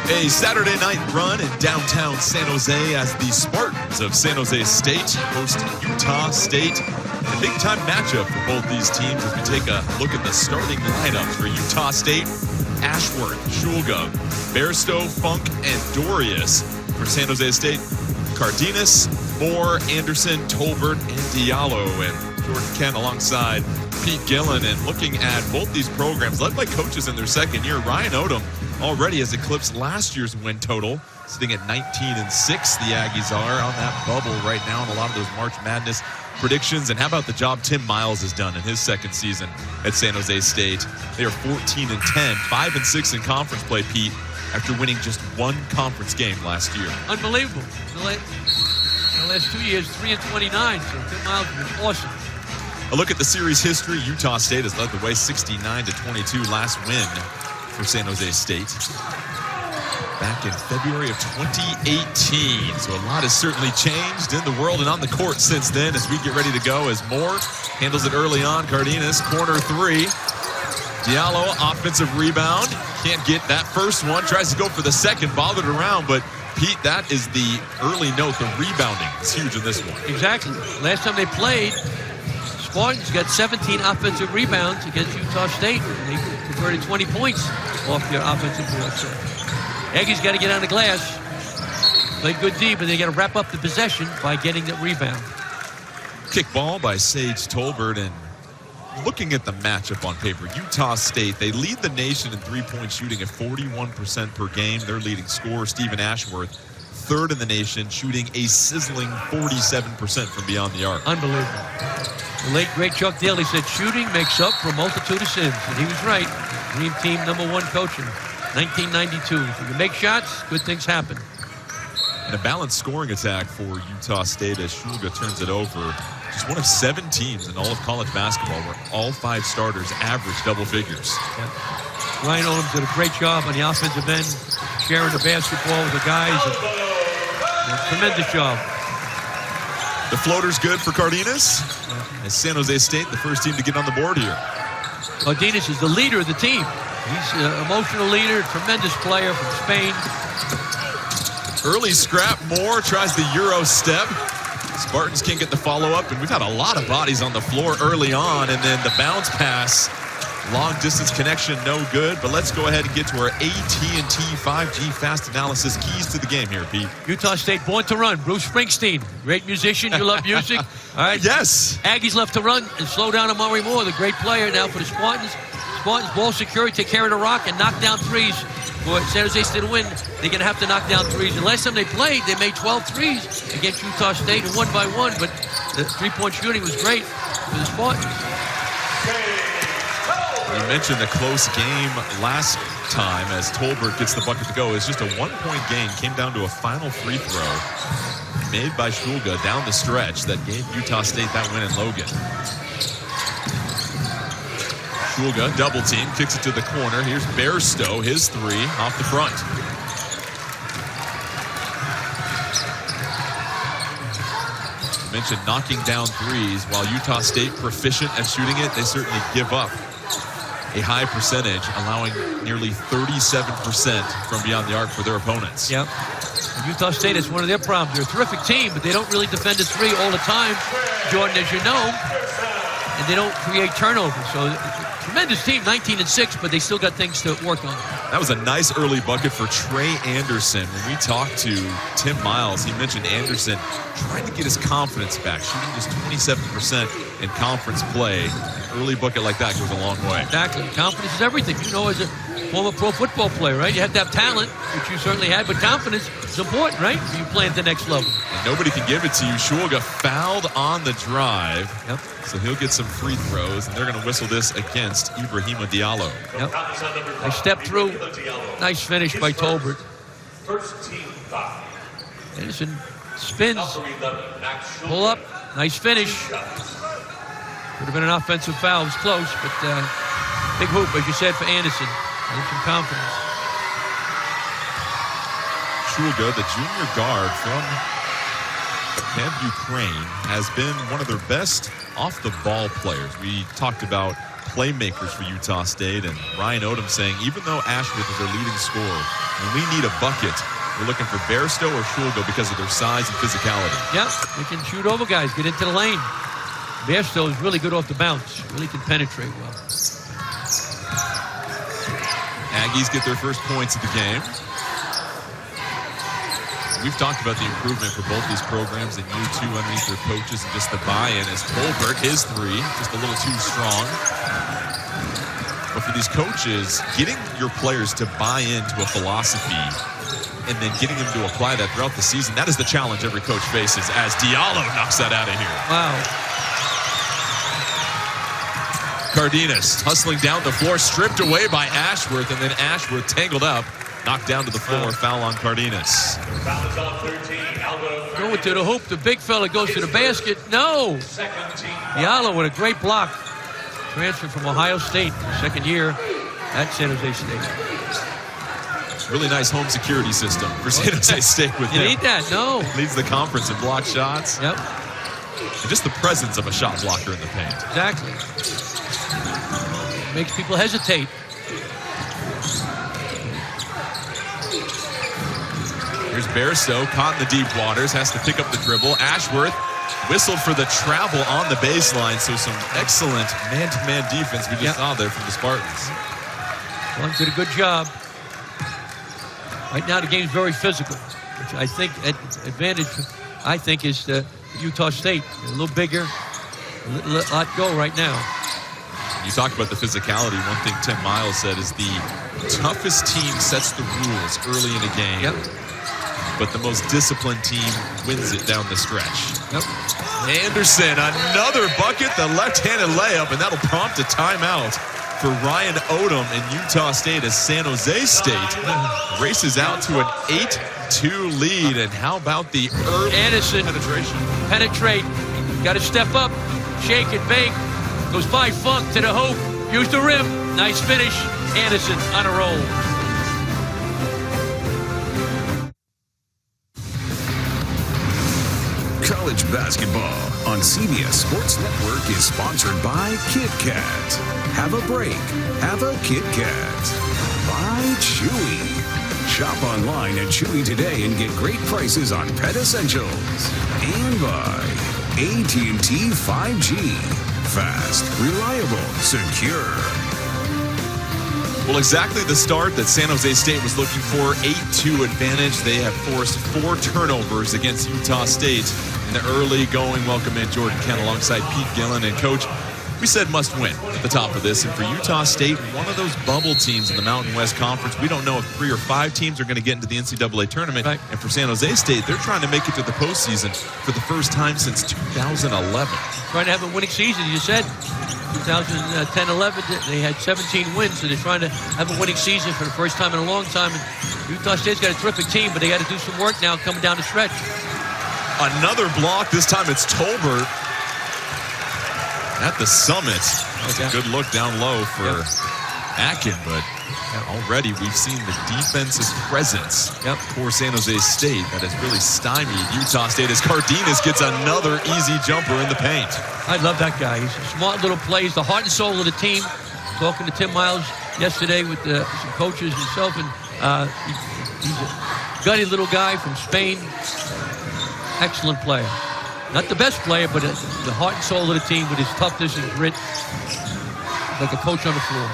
A Saturday night run in downtown San Jose as the Spartans of San Jose State host Utah State. A big-time matchup for both these teams as we take a look at the starting lineups for Utah State. Ashworth, Shulga, Bairstow, Funk, and Dorius. For San Jose State, Cardenas, Moore, Anderson, Tolbert, and Diallo. And Jordan Kent alongside Pete Gillen. And looking at both these programs, led by coaches in their second year, Ryan Odom already has eclipsed last year's win total, sitting at 19-6. The Aggies are on that bubble right now in a lot of those March Madness predictions. And how about the job Tim Miles has done in his second season at San Jose State? They are 14-10, 5-6 in conference play, Pete, after winning just one conference game last year. Unbelievable. The last 2 years, 3-29. So Tim Miles has been awesome. A look at the series history. Utah State has led the way 69-22, last win for San Jose State back in February of 2018. So a lot has certainly changed in the world and on the court since then as we get ready to go as Moore handles it early on. Cardenas, corner three. Diallo, offensive rebound. Can't get that first one. Tries to go for the second, bothered around, but Pete, that is the early note. The rebounding is huge in this one. Exactly. Last time they played, Spartans got 17 offensive rebounds against Utah State. They converted 20 points off their offensive board. So Aggies got to get on the glass, play good D, but they got to wrap up the possession by getting that rebound. Kick ball by Sage Tolbert. And looking at the matchup on paper, Utah State, they lead the nation in three-point shooting at 41% per game. Their leading scorer, Stephen Ashworth, third in the nation, shooting a sizzling 47% from beyond the arc. Unbelievable. The late, great Chuck Daly said, shooting makes up for a multitude of sins. And he was right. Dream team #1 coaching, 1992. If you can make shots, good things happen. And a balanced scoring attack for Utah State as Shulga turns it over. Just one of 7 teams in all of college basketball where all 5 starters average double figures. Yeah. Ryan Odom did a great job on the offensive end, sharing the basketball with the guys. And tremendous job. The floater's good for Cardenas. As San Jose State, the first team to get on the board here. Cardenas is the leader of the team. He's an emotional leader, tremendous player from Spain. Early scrap, Moore tries the Euro step. Spartans can't get the follow-up, and we've had a lot of bodies on the floor early on, and then the bounce pass, long-distance connection, no good. But let's go ahead and get to our AT&T 5G fast analysis keys to the game here, Pete. Utah State born to run. Bruce Springsteen, great musician. You love music. All right. Yes. Aggies left to run and slow down Amari Moore, the great player now for the Spartans. Spartans ball security, take care of the rock, and knock down threes. For San Jose State to win, they're going to have to knock down threes. And last time they played, they made 12 threes against Utah State, and 1 by 1. But the three-point shooting was great for the Spartans. You mentioned the close game last time as Tolbert gets the bucket to go. It's just a 1-point game. Came down to a final free throw made by Shulga down the stretch that gave Utah State that win in Logan. Shulga, double team, kicks it to the corner. Here's Bairstow, his 3 off the front. I mentioned knocking down threes. While Utah State proficient at shooting it, they certainly give up a high percentage, allowing nearly 37% from beyond the arc for their opponents. Yep. And Utah State is one of their problems. They're a terrific team, but they don't really defend the 3 all the time, Jordan, as you know, and they don't create turnovers. So tremendous team, 19-6, but they still got things to work on. That was a nice early bucket for Trey Anderson. When we talked to Tim Miles, he mentioned Anderson trying to get his confidence back, shooting just 27% in conference play. An early bucket like that goes a long way. Exactly. Confidence is everything. You know, as a former pro football player, right? You have to have talent, which you certainly had, but confidence is important, right? You play at the next level. And nobody can give it to you. Shulga fouled on the drive. Yep. So he'll get some free throws, and they're going to whistle this against Ibrahima Diallo. Yep. They step through. Nice finish by Tolbert. First team foul. Anderson spins. Pull up. Nice finish. Would have been an offensive foul. It was close, but big hoop, as you said, for Anderson. And some confidence. Shulga, the junior guard from Ukraine, has been one of their best off-the-ball players. We talked about playmakers for Utah State. And Ryan Odom saying, even though Ashworth is our leading scorer, when we need a bucket, we're looking for Bairstow or Schulgo because of their size and physicality. Yeah, they can shoot over guys, get into the lane. Bairstow is really good off the bounce, really can penetrate well. Aggies get their first points of the game. We've talked about the improvement for both these programs in year 2 underneath their coaches and just the buy-in as Tolbert, his 3, just a little too strong. But for these coaches, getting your players to buy into a philosophy and then getting them to apply that throughout the season, that is the challenge every coach faces as Diallo knocks that out of here. Wow. Cardenas hustling down the floor, stripped away by Ashworth, and then Ashworth tangled up, knocked down to the floor, foul on Cardenas. Foul is on 13. Aldo. Going to the hoop, the big fella goes to the basket. No! Second team. Diallo with a great block. Transferred from Ohio State, second year at San Jose State. Really nice home security system for San Jose State with You him. need that, no. Leads the conference in block shots. Yep, And just the presence of a shot blocker in the paint. exactly. Makes people hesitate. Here's Bairstow, caught in the deep waters, has to pick up the dribble. Ashworth whistled for the travel on the baseline, so some excellent man-to-man defense we just saw there from the Spartans. One did a good job. Right now the game's very physical, which I think advantage, I think, is Utah State. They're a little bigger, a lot go right now. You talk about the physicality. One thing Tim Miles said is the toughest team sets the rules early in a game. Yep. But the most disciplined team wins it down the stretch. Yep. Anderson, another bucket, the left-handed layup, and that'll prompt a timeout for Ryan Odom in Utah State as San Jose State races out to an 8-2 lead. And how about the early Anderson, penetration? penetrate, got to step up, shake and bake. Goes by Funk to the hoop, use the rim, nice finish. Anderson on a roll. College basketball on CBS Sports Network is sponsored by Kit Kat. Have a break. Have a Kit Kat. By Chewy. Shop online at Chewy today and get great prices on pet essentials. And by AT&T 5G. Fast, reliable, secure. Well, exactly the start that San Jose State was looking for. 8-2 advantage. They have forced 4 turnovers against Utah State in the early going. Welcome in Jordan Kent alongside Pete Gillen. And Coach, we said must win at the top of this. And for Utah State, one of those bubble teams in the Mountain West Conference. We don't know if 3 or 5 teams are going to get into the NCAA tournament. Right. And for San Jose State, they're trying to make it to the postseason for the first time since 2011. Trying to have a winning season, you said. 2010-11, they had 17 wins, so they're trying to have a winning season for the first time in a long time. And Utah State's got a terrific team, but they got to do some work now coming down the stretch. Another block. This time it's Tolbert at the summit. That was a good look down low for Akin, but already we've seen the defensive presence for San Jose State that has really stymied Utah State as Cardenas gets another easy jumper in the paint. I love that guy. He's a smart little play. He's the heart and soul of the team. Talking to Tim Miles yesterday with some coaches himself, and he's a gutty little guy from Spain. Excellent player. Not the best player, but the heart and soul of the team with his toughness and grit. Like a coach on the floor.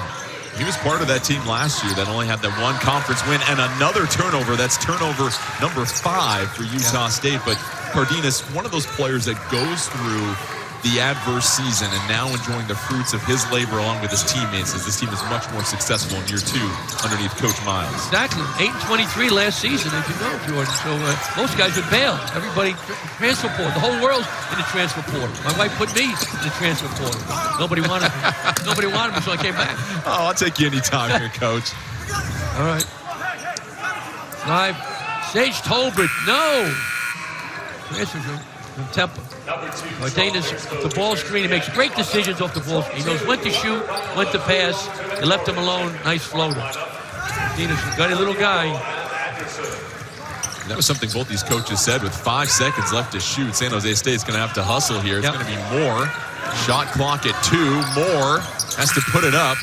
He was part of that team last year that only had that one conference win and another turnover. That's turnover number 5 for Utah State. But Cardenas, one of those players that goes through the adverse season and now enjoying the fruits of his labor along with his teammates as this team is much more successful in year 2 underneath Coach Miles. Exactly. 8-23 last season, as you know, Jordan. So most guys would bail. Everybody transfer portal. The whole world's in the transfer portal. My wife put me in the transfer portal. Nobody wanted me. Nobody wanted me, so I came back. Oh, I'll take you anytime here, Coach. All right. Live. Sage Tolbert. No. Transfer from Temple. Cardenas off the ball screen. He makes great decisions off the ball screen. He knows when to shoot, when to pass. They left him alone. Nice floater. Cardenas, a gutty little guy. That was something both these coaches said with 5 seconds left to shoot. San Jose State's going to have to hustle here. It's going to be more Shot clock at 2. Moore has to put it up.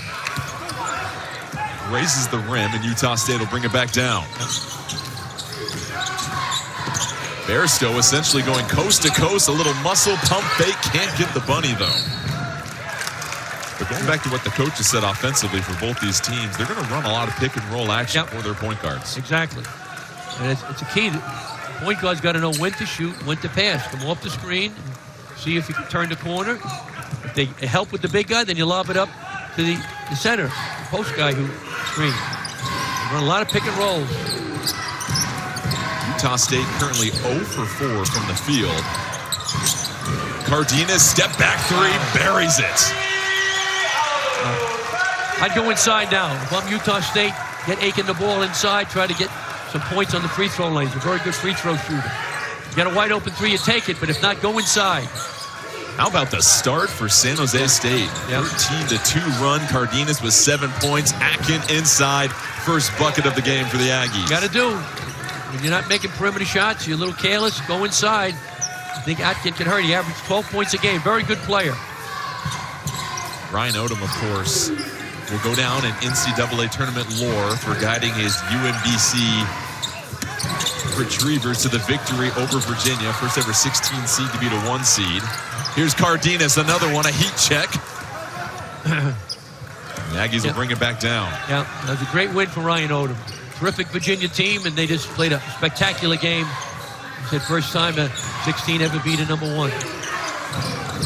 Raises the rim, and Utah State will bring it back down. Bairstow essentially going coast to coast. A little muscle pump fake. Can't get the bunny, though. But going back to what the coaches said offensively for both these teams, they're going to run a lot of pick and roll action for their point guards. Exactly. And it's a key. Point guard's got to know when to shoot, when to pass. Come off the screen, see if you can turn the corner. If they help with the big guy, then you lob it up to the center, the post guy who screens. They run a lot of pick and rolls. Utah State currently 0 for 4 from the field. Cardenas, step back 3, buries it. I'd go inside now. If I'm Utah State, get Aiken the ball inside, try to get some points on the free throw lane. He's a very good free throw shooter. You got a wide open 3, you take it, but if not, go inside. How about the start for San Jose State? 13-2 run. Cardenas with 7 points. Atkin inside. First bucket of the game for the Aggies. Got to do. When you're not making perimeter shots, you're a little careless, go inside. I think Atkin can hurt. He averaged 12 points a game. Very good player. Ryan Odom, of course, will go down in NCAA tournament lore for guiding his UMBC Retrievers to the victory over Virginia. First ever 16 seed to beat a 1 seed. Here's Cardenas, another one, a heat check. The Aggies will bring it back down. Yeah, that was a great win for Ryan Odom. Terrific Virginia team, and they just played a spectacular game. He said first time a 16 ever beat a number 1.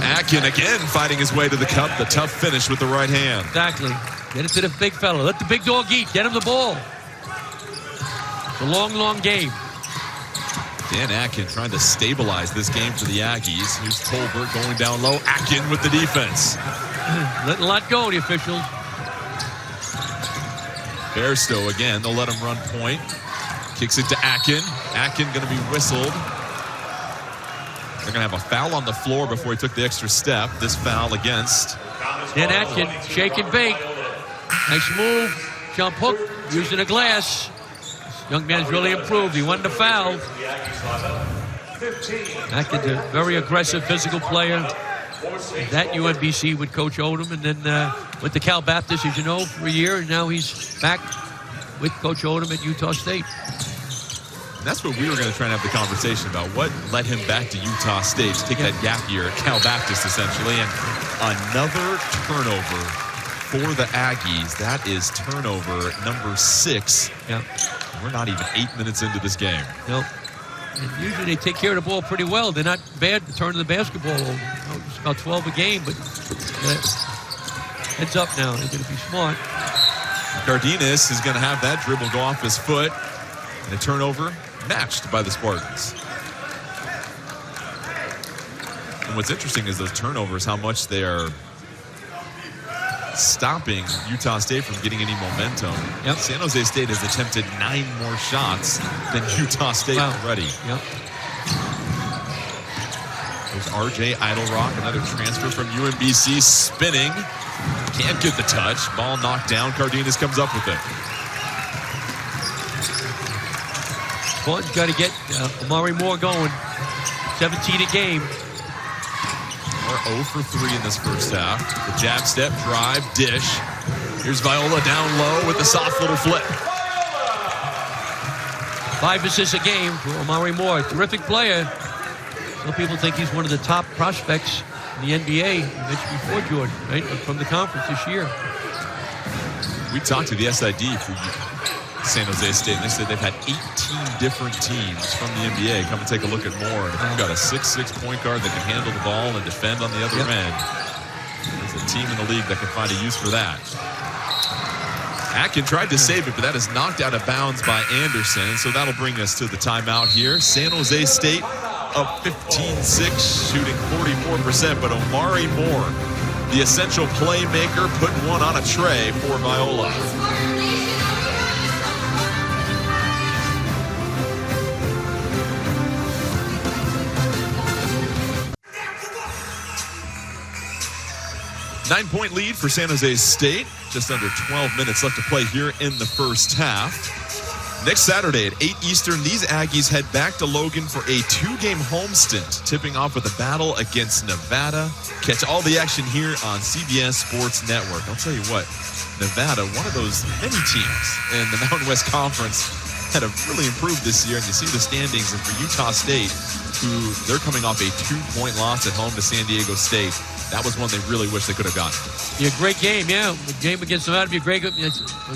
Atkin again fighting his way to the cup. The tough finish with the right hand. Exactly. Get it to the big fella. Let the big dog eat. Get him the ball. It's a long, long game. Dan Atkin trying to stabilize this game for the Aggies. Here's Tolbert going down low. Atkin with the defense. Letting a lot go, the officials. Bairstow again. They'll let him run point. Kicks it to Atkin. Atkin going to be whistled. They're going to have a foul on the floor before he took the extra step. This foul against Dan Atkin, shake and bake. Nice move. Jump hook, using a glass. This young man's really improved. He won the foul. Atkin's a very aggressive, physical player. That UMBC with Coach Odom, and then went to Cal Baptist, as you know, for a year, and now he's back with Coach Odom at Utah State. And that's what we were going to try and have the conversation about. What led him back to Utah State to take that gap year at Cal Baptist, essentially, and another turnover for the Aggies. That is turnover number 6. Yeah. We're not even 8 minutes into this game. Nope. And usually they take care of the ball pretty well. They're not bad to turn the basketball over. It's about 12 a game, but heads up now. They're going to be smart. Cardenas is going to have that dribble go off his foot. And a turnover matched by the Spartans. And what's interesting is those turnovers, how much they are stopping Utah State from getting any momentum. Yep. San Jose State has attempted 9 more shots than Utah State already. Yep. There's RJ Idlerock, another transfer from UMBC, spinning. Can't get the touch. Ball knocked down. Cardenas comes up with it. Spartans got to get Amari Moore going. 17 a game. We're 0 for 3 in this first half. The jab step, drive, dish. Here's Viola down low with the soft little flip. 5 assists a game for Amari Moore. Terrific player. Some people think he's one of the top prospects in the NBA. You mentioned before, Jordan, right? From the conference this year. We talked to the SID for San Jose State, and they said they've had 18 different teams from the NBA come and take a look at Moore. And if you've got a 6'6" point guard that can handle the ball and defend on the other end, there's a team in the league that can find a use for that. Atkin tried to save it, but that is knocked out of bounds by Anderson. So that'll bring us to the timeout here. San Jose State up 15-6, shooting 44%, but Amari Moore, the essential playmaker, putting one on a tray for Viola. Nine-point lead for San Jose State. Just under 12 minutes left to play here in the first half. Next Saturday at 8 Eastern, these Aggies head back to Logan for a 2-game home stint, tipping off with a battle against Nevada. Catch all the action here on CBS Sports Network. I'll tell you what, Nevada, one of those many teams in the Mountain West Conference that have really improved this year. And you see the standings, and for Utah State, who they're coming off a 2-point loss at home to San Diego State. That was one they really wish they could have gotten. Yeah, great game, yeah. The game against Nevada would be a great game.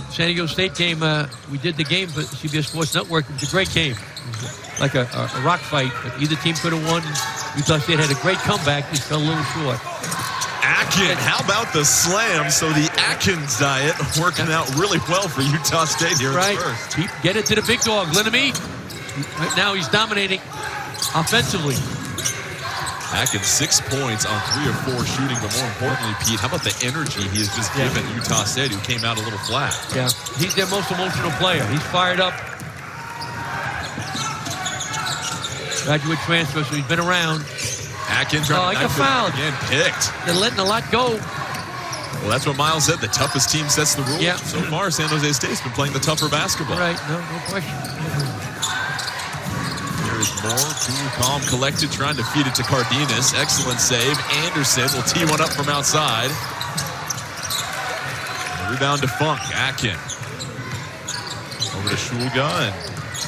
San Diego State game, we did the game for CBS Sports Network. It was a great game. It was like a rock fight, but either team could have won. Utah State had a great comeback, just fell a little short. Atkins, how about the slam? So the Atkins diet working out really well for Utah State here in the first. Get it to the big dog, Linamy. Right now he's dominating offensively. Atkins 6 points on 3 of 4 shooting, but more importantly, Pete, how about the energy he has just given Utah State, who came out a little flat? Yeah, he's their most emotional player. He's fired up. Graduate transfer, so he's been around. Atkins trying to fouled. Again, picked. They're letting a lot go. Well, that's what Miles said. The toughest team sets the rules. Yeah. So far, San Jose State's been playing the tougher basketball. Right, no question. There's more. Cool, calm, collected, trying to feed it to Cardenas. Excellent save. Anderson will tee one up from outside. Rebound to Funk. Atkin. Over to Shulga, and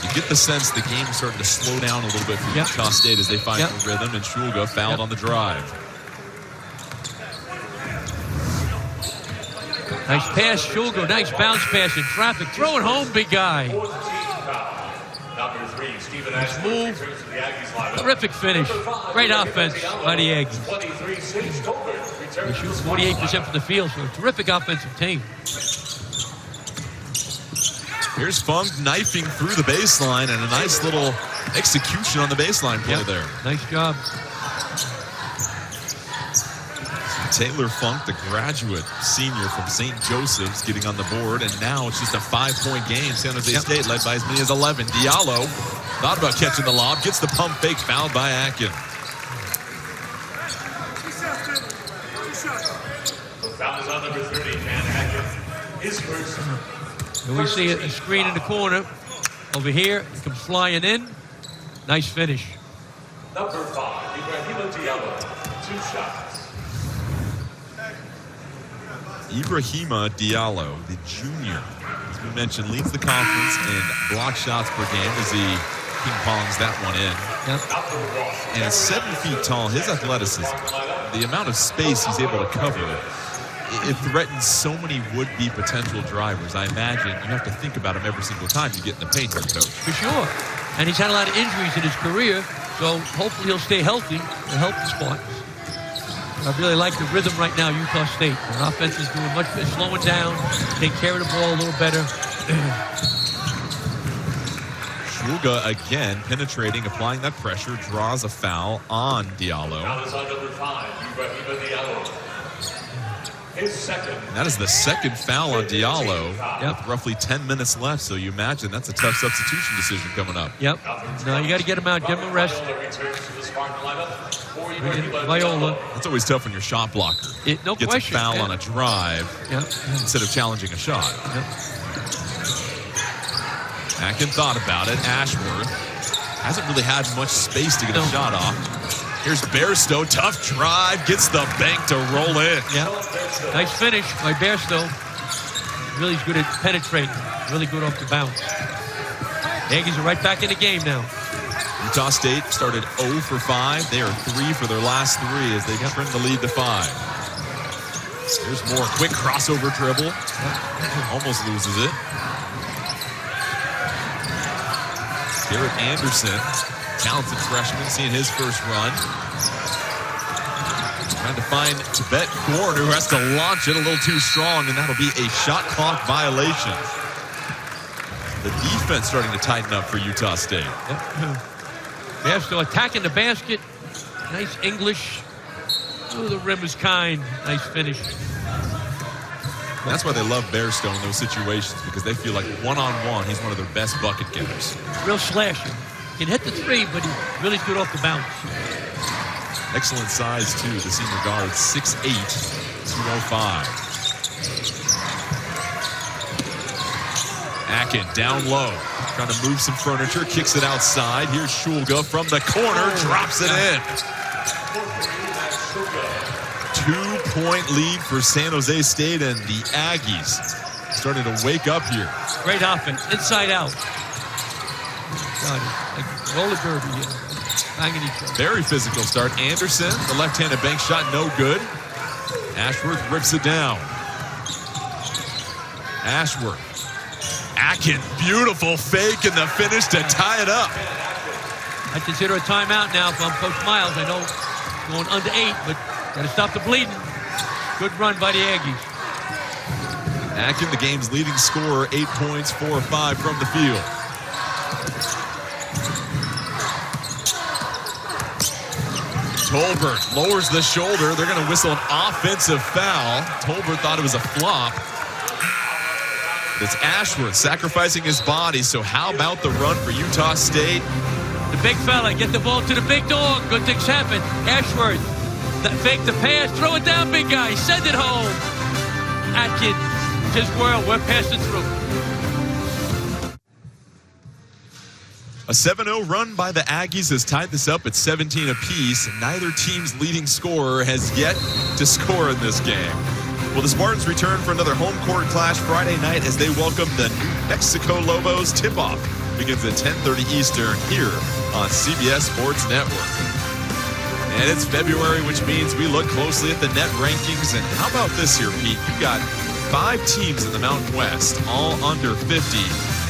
you get the sense the game is starting to slow down a little bit for Utah State as they find the rhythm, and Shulga fouled on the drive. Nice pass, Shulga. Nice bounce pass in traffic. Throw it home, big guy. Nice move. Terrific finish. Great offense by the Aggies. They shoot 48% from the field, so a terrific offensive team. Here's Funk knifing through the baseline, and a nice little execution on the baseline play there. Nice job. Taylor Funk, the graduate senior from St. Joseph's, getting on the board, and now it's just a 5-point game. San Jose State led by as many as 11. Diallo thought about catching the lob, gets the pump fake, fouled by Atkin. Foul is on number 30, and Atkin, his first. And we see a screen in the corner. Over here, it comes flying in. Nice finish. Number 5, Ibrahima Diallo, 2 shots. Ibrahima Diallo, the junior, as we mentioned, leads the conference in block shots per game as he ping-pongs that one in. And at 7 feet tall, his athleticism, the amount of space he's able to cover, it threatens so many would-be potential drivers. I imagine you have to think about him every single time you get in the paint here, Coach. For sure. And he's had a lot of injuries in his career, so hopefully he'll stay healthy and help the Spartans. I really like the rhythm right now, Utah State. Their offense is doing much better, slowing down, taking care of the ball a little better. Shulga again penetrating, applying that pressure, draws a foul on Diallo. Foul is on number 5, Ibrahima Diallo. His second. And that is the second foul on Diallo with roughly 10 minutes left, so you imagine that's a tough substitution decision coming up. Yep. No, you got to get him out, give him a rest. Viola. That's always tough when your shot blocker No gets question. a foul on a drive instead of challenging a shot. Atkin thought about it. Ashworth hasn't really had much space to get a shot off. Here's Bairstow, tough drive, gets the bank to roll in. Nice finish by Bairstow. Really good at penetrating. Really good off the bounce. The Aggies are right back in the game now. Utah State started 0 for 5. They are 3 for their last 3 as they trim the lead to 5. There's more. Quick crossover dribble. Almost loses it. Garrett Anderson, talented freshman, seeing his first run. Trying to find Tibet Gord, who has to launch it a little too strong, and that'll be a shot clock violation. The defense starting to tighten up for Utah State. They're still attacking the basket. Nice English. Oh, the rim is kind. Nice finish. That's why they love Bairstow in those situations, because they feel like one-on-one, he's one of their best bucket getters. Real slasher. Can hit the 3, but he's really good off the bounce. Excellent size, too. The senior guard, 6'8", 205. Akin down low, trying to move some furniture, kicks it outside. Here's Shulga from the corner, drops it in. 2-point lead for San Jose State, and the Aggies starting to wake up here. Great offense, inside out. God, like roller derby, banging each other. Very physical start. Anderson, the left-handed bank shot, no good. Ashworth rips it down. Ashworth. Akin, beautiful fake and the finish to tie it up. I consider a timeout now from Coach Miles. I know going under 8, but got to stop the bleeding. Good run by the Aggies. Akin, the game's leading scorer, 8 points, 4 or 5 from the field. Tolbert lowers the shoulder. They're going to whistle an offensive foul. Tolbert thought it was a flop. It's Ashworth sacrificing his body, so how about the run for Utah State? The big fella, get the ball to the big dog. Good things happen. Ashworth, fake the pass, throw it down, big guy, send it home. Atkins, his world, we're passing through. A 7-0 run by the Aggies has tied this up at 17 apiece. Neither team's leading scorer has yet to score in this game. Well, the Spartans return for another home court clash Friday night as they welcome the New Mexico Lobos. Tip-off begins at 10:30 Eastern here on CBS Sports Network. And it's February, which means we look closely at the net rankings. And how about this here, Pete? You've got 5 teams in the Mountain West, all under 50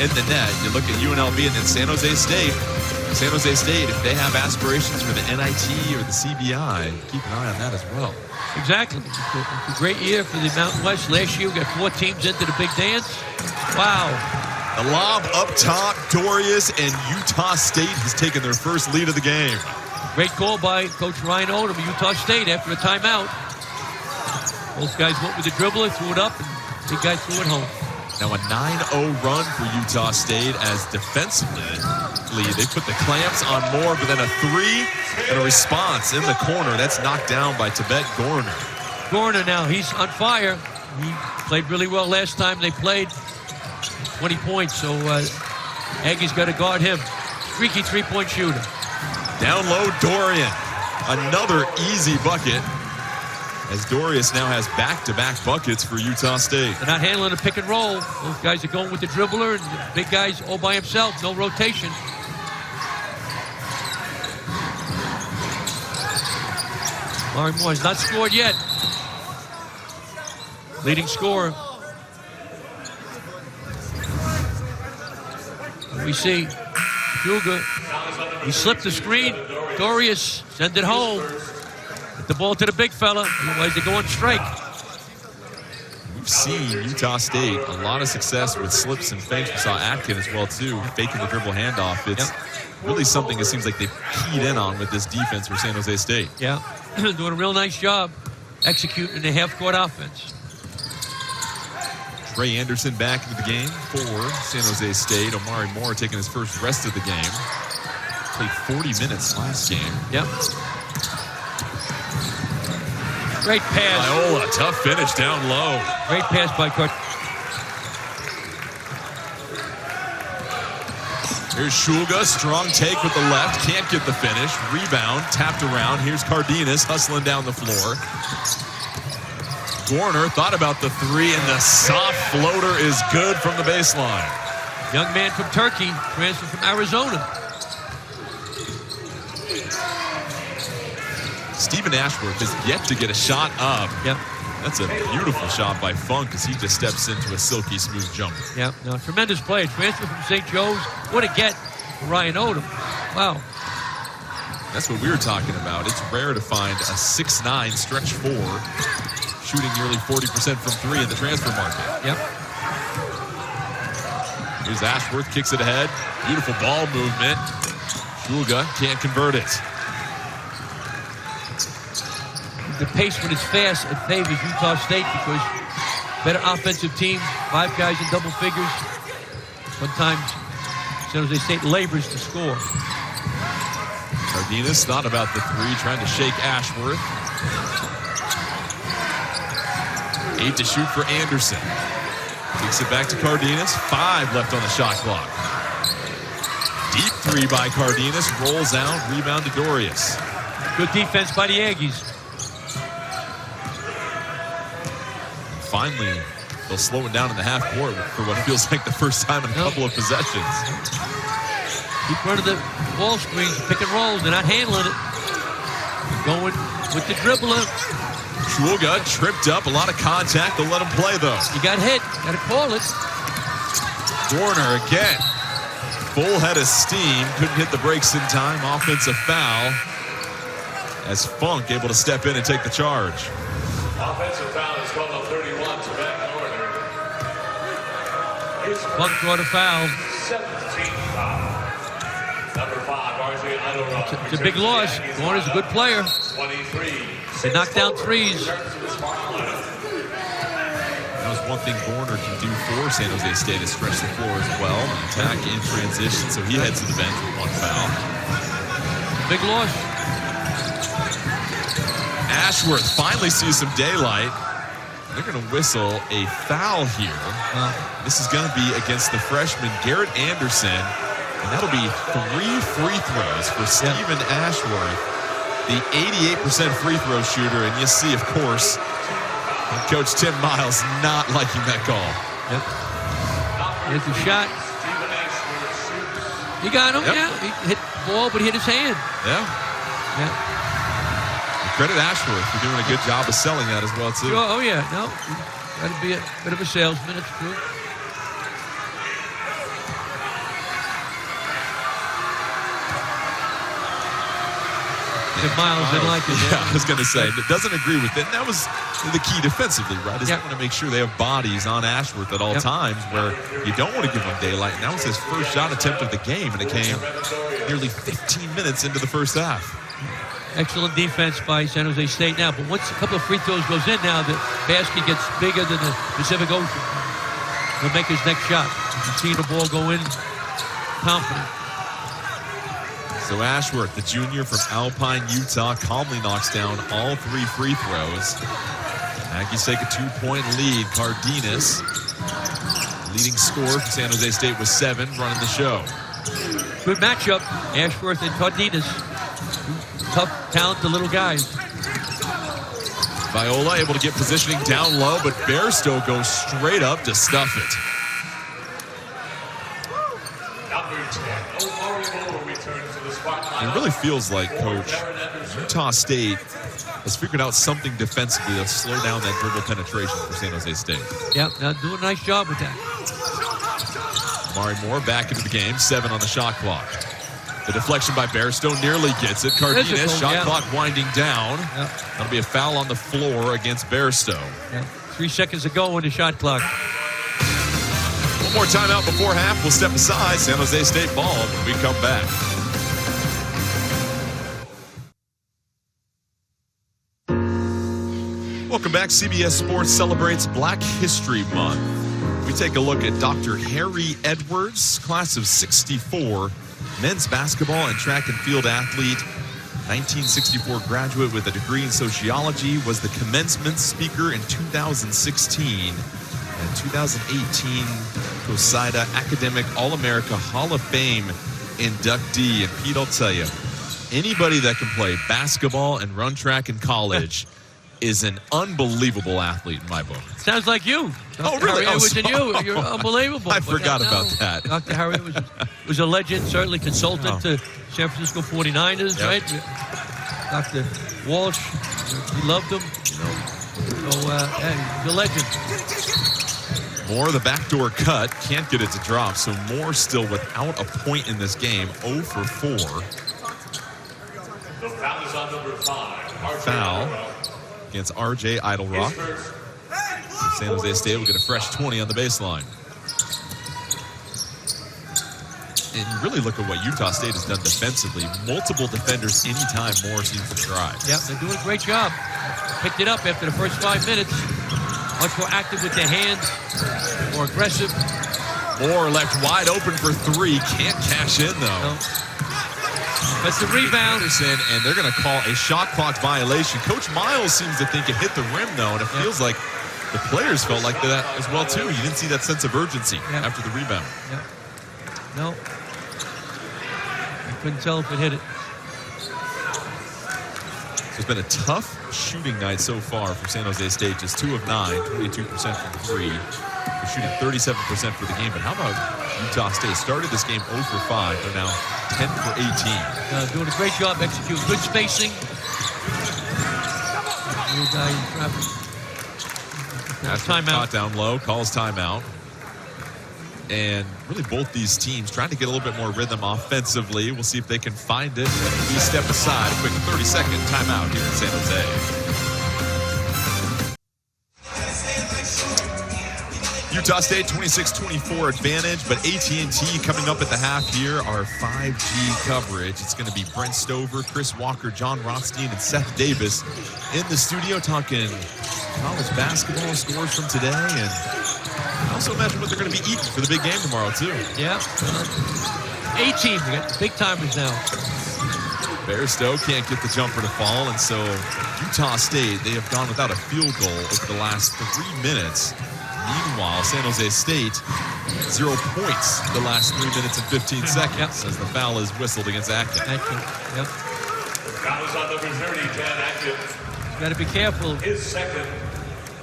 in the net. You look at UNLV and then San Jose State. San Jose State, if they have aspirations for the NIT or the CBI, keep an eye on that as well. Exactly. It's a great year for the Mountain West. Last year, we got 4 teams into the big dance. Wow. The lob up top, Dorius and Utah State has taken their first lead of the game. Great call by Coach Ryan Odom of Utah State after a timeout. Both guys went with the dribbler, threw it up, and big guy threw it home. Now a 9-0 run for Utah State as defensively they put the clamps on Moore, but then a 3 and a response in the corner. That's knocked down by Tibet Gorner. Gorner now, he's on fire. He played really well last time they played. 20 points, so Aggies got to guard him. Streaky 3-point shooter. Down low, Dorian. Another easy bucket. As Dorius now has back-to-back buckets for Utah State. They're not handling the pick and roll. Those guys are going with the dribbler, and the big guy's all by himself, no rotation. Murray Moore has not scored yet. Leading scorer. And we see Huga. He slipped the screen. Dorius send it home. Get the ball to the big fella. Otherwise, they're going strike. We've seen Utah State a lot of success with slips and fakes. We saw Atkin as well, too, faking the dribble handoff. It's really something it seems like they've keyed in on with this defense for San Jose State. Yeah, doing a real nice job executing the half-court offense. Trey Anderson back into the game for San Jose State. Omari Moore taking his first rest of the game. Played 40 minutes last game. Yep. Great pass. Viola, tough finish down low. Great pass by Coach. Here's Shulga, strong take with the left, can't get the finish. Rebound, tapped around. Here's Cardenas hustling down the floor. Gorner thought about the 3, and the soft floater is good from the baseline. Young man from Turkey, transferred from Arizona. Stephen Ashworth has yet to get a shot up. Yep. That's a beautiful shot by Funk as he just steps into a silky smooth jumper. Yep. No, tremendous play. Transfer from St. Joe's. What a get for Ryan Odom. Wow. That's what we were talking about. It's rare to find a 6'9" stretch 4 shooting nearly 40% from 3 in the transfer market. Yep. Here's Ashworth, kicks it ahead. Beautiful ball movement. Shulga can't convert it. The pace when it's fast, it favors Utah State because better offensive team, 5 guys in double figures. Sometimes San Jose State labors to score. Cardenas thought about the 3, trying to shake Ashworth. 8 to shoot for Anderson. Kicks it back to Cardenas. 5 left on the shot clock. Deep 3 by Cardenas. Rolls out. Rebound to Dorius. Good defense by the Aggies. Finally, they'll slow it down in the half court for what feels like the first time in a couple of possessions. Keep running the ball screens, pick and rolls. They're not handling it. Going with the dribbler. Chulga tripped up, a lot of contact. They'll let him play, though. He got hit. Got to call it. Warner again. Full head of steam. Couldn't hit the brakes in time. Offensive foul. As Funk able to step in and take the charge. Offensive foul is called on 31 to Matt Warner. Funk brought a foul. 17 foul. Number 5, RJ Idle. It's a big loss. Warner's a good player. 23. They knock down threes. That was one thing Warner can do for San Jose State is stretch the floor as well. Attack in transition, so he heads to the bench with 1 foul. Big loss. Ashworth finally sees some daylight. They're going to whistle a foul here. This is going to be against the freshman Garrett Anderson, and that'll be 3 free throws for Stephen Ashworth, the 88% free throw shooter. And you see, of course, Coach Tim Miles not liking that call. Yep. Here's the shot. He got him, yeah. He hit the ball, but he hit his hand. Yeah. Credit Ashworth for doing a good job of selling that as well, too. Sure. Oh, yeah. No, got to be a bit of a salesman. It's true. Miles didn't like it. Yeah, I was going to say, it doesn't agree with it. And that was the key defensively, right? Is they want to make sure they have bodies on Ashworth at all times where you don't want to give him daylight. And that was his first shot attempt of the game, and it came nearly 15 minutes into the first half. Excellent defense by San Jose State now, but once a couple of free throws goes in now, the basket gets bigger than the Pacific Ocean. He'll make his next shot. You see the ball go in confident. So Ashworth, the junior from Alpine, Utah, calmly knocks down all 3 free throws. Aggies take a 2-point lead. Cardenas, leading scorer for San Jose State, was 7, running the show. Good matchup, Ashworth and Cardenas. Tough, talented little guys. Viola able to get positioning down low, but Bairstow goes straight up to stuff it. It really feels like, Coach, Utah State has figured out something defensively to slow down that dribble penetration for San Jose State. Yep, now doing a nice job with that. Amari Moore back into the game, 7 on the shot clock. The deflection by Bairstow nearly gets it. Cardenas, shot clock winding down. Yep. That'll be a foul on the floor against Bairstow. Yep. 3 seconds to go on the shot clock. One more timeout before half. We'll step aside. San Jose State ball when we come back. Welcome back. CBS Sports celebrates Black History Month. We take a look at Dr. Harry Edwards, class of '64, men's basketball and track and field athlete, 1964 graduate with a degree in sociology, was the commencement speaker in 2016, and 2018 COSIDA Academic All-America Hall of Fame inductee. And Pete, I'll tell you, anybody that can play basketball and run track in college is an unbelievable athlete in my book. Sounds like you. Oh, really? Harry Edwards and you. You're unbelievable. I forgot about that. Dr. Harry was a legend, certainly consultant to San Francisco 49ers, right? Dr. Walsh, he loved him, you know. So, he's a legend. Moore, the backdoor cut, can't get it to drop, so Moore still without a point in this game, 0 for 4. The foul is on number 5. Foul against RJ Idlerock. San Jose State will get a fresh 20 on the baseline. And really look at what Utah State has done defensively. Multiple defenders anytime Moore seems to try. Yeah, they're doing a great job. Picked it up after the first 5 minutes. Much more active with their hands, more aggressive. Moore left wide open for 3. Can't cash in, though. No. That's the rebound. Anderson, and they're going to call a shot clock violation. Coach Miles seems to think it hit the rim, though, and it feels like the players felt like that as well, too. You didn't see that sense of urgency after the rebound. Yeah. No. I couldn't tell if it hit it. So it's been a tough shooting night so far for San Jose State. Just 2 of 9, 22% from 3. They're shooting 37% for the game. But how about Utah State? Started this game 0 for 5. They're now 10 for 18. Doing a great job executing. Good spacing. Little guy in traffic. Timeout. Down low, calls timeout. And really both these teams trying to get a little bit more rhythm offensively. We'll see if they can find it. We step aside. A quick 30-second timeout here in San Jose. Utah State 26-24 advantage, but AT&T coming up at the half here, our 5G coverage. It's going to be Brent Stover, Chris Walker, John Rothstein, and Seth Davis in the studio talking college basketball scores from today, and I also imagine what they're going to be eating for the big game tomorrow, too. Yeah. A-team, we got the big timers now. Bairstow can't get the jumper to fall, and so Utah State, they have gone without a field goal over the last 3 minutes. Meanwhile, San Jose State, 0 points the last 3 minutes and 15 seconds as the foul is whistled against Atkin. Yep. Foul is on number 30, Jan Atkin. Got to be careful. His second.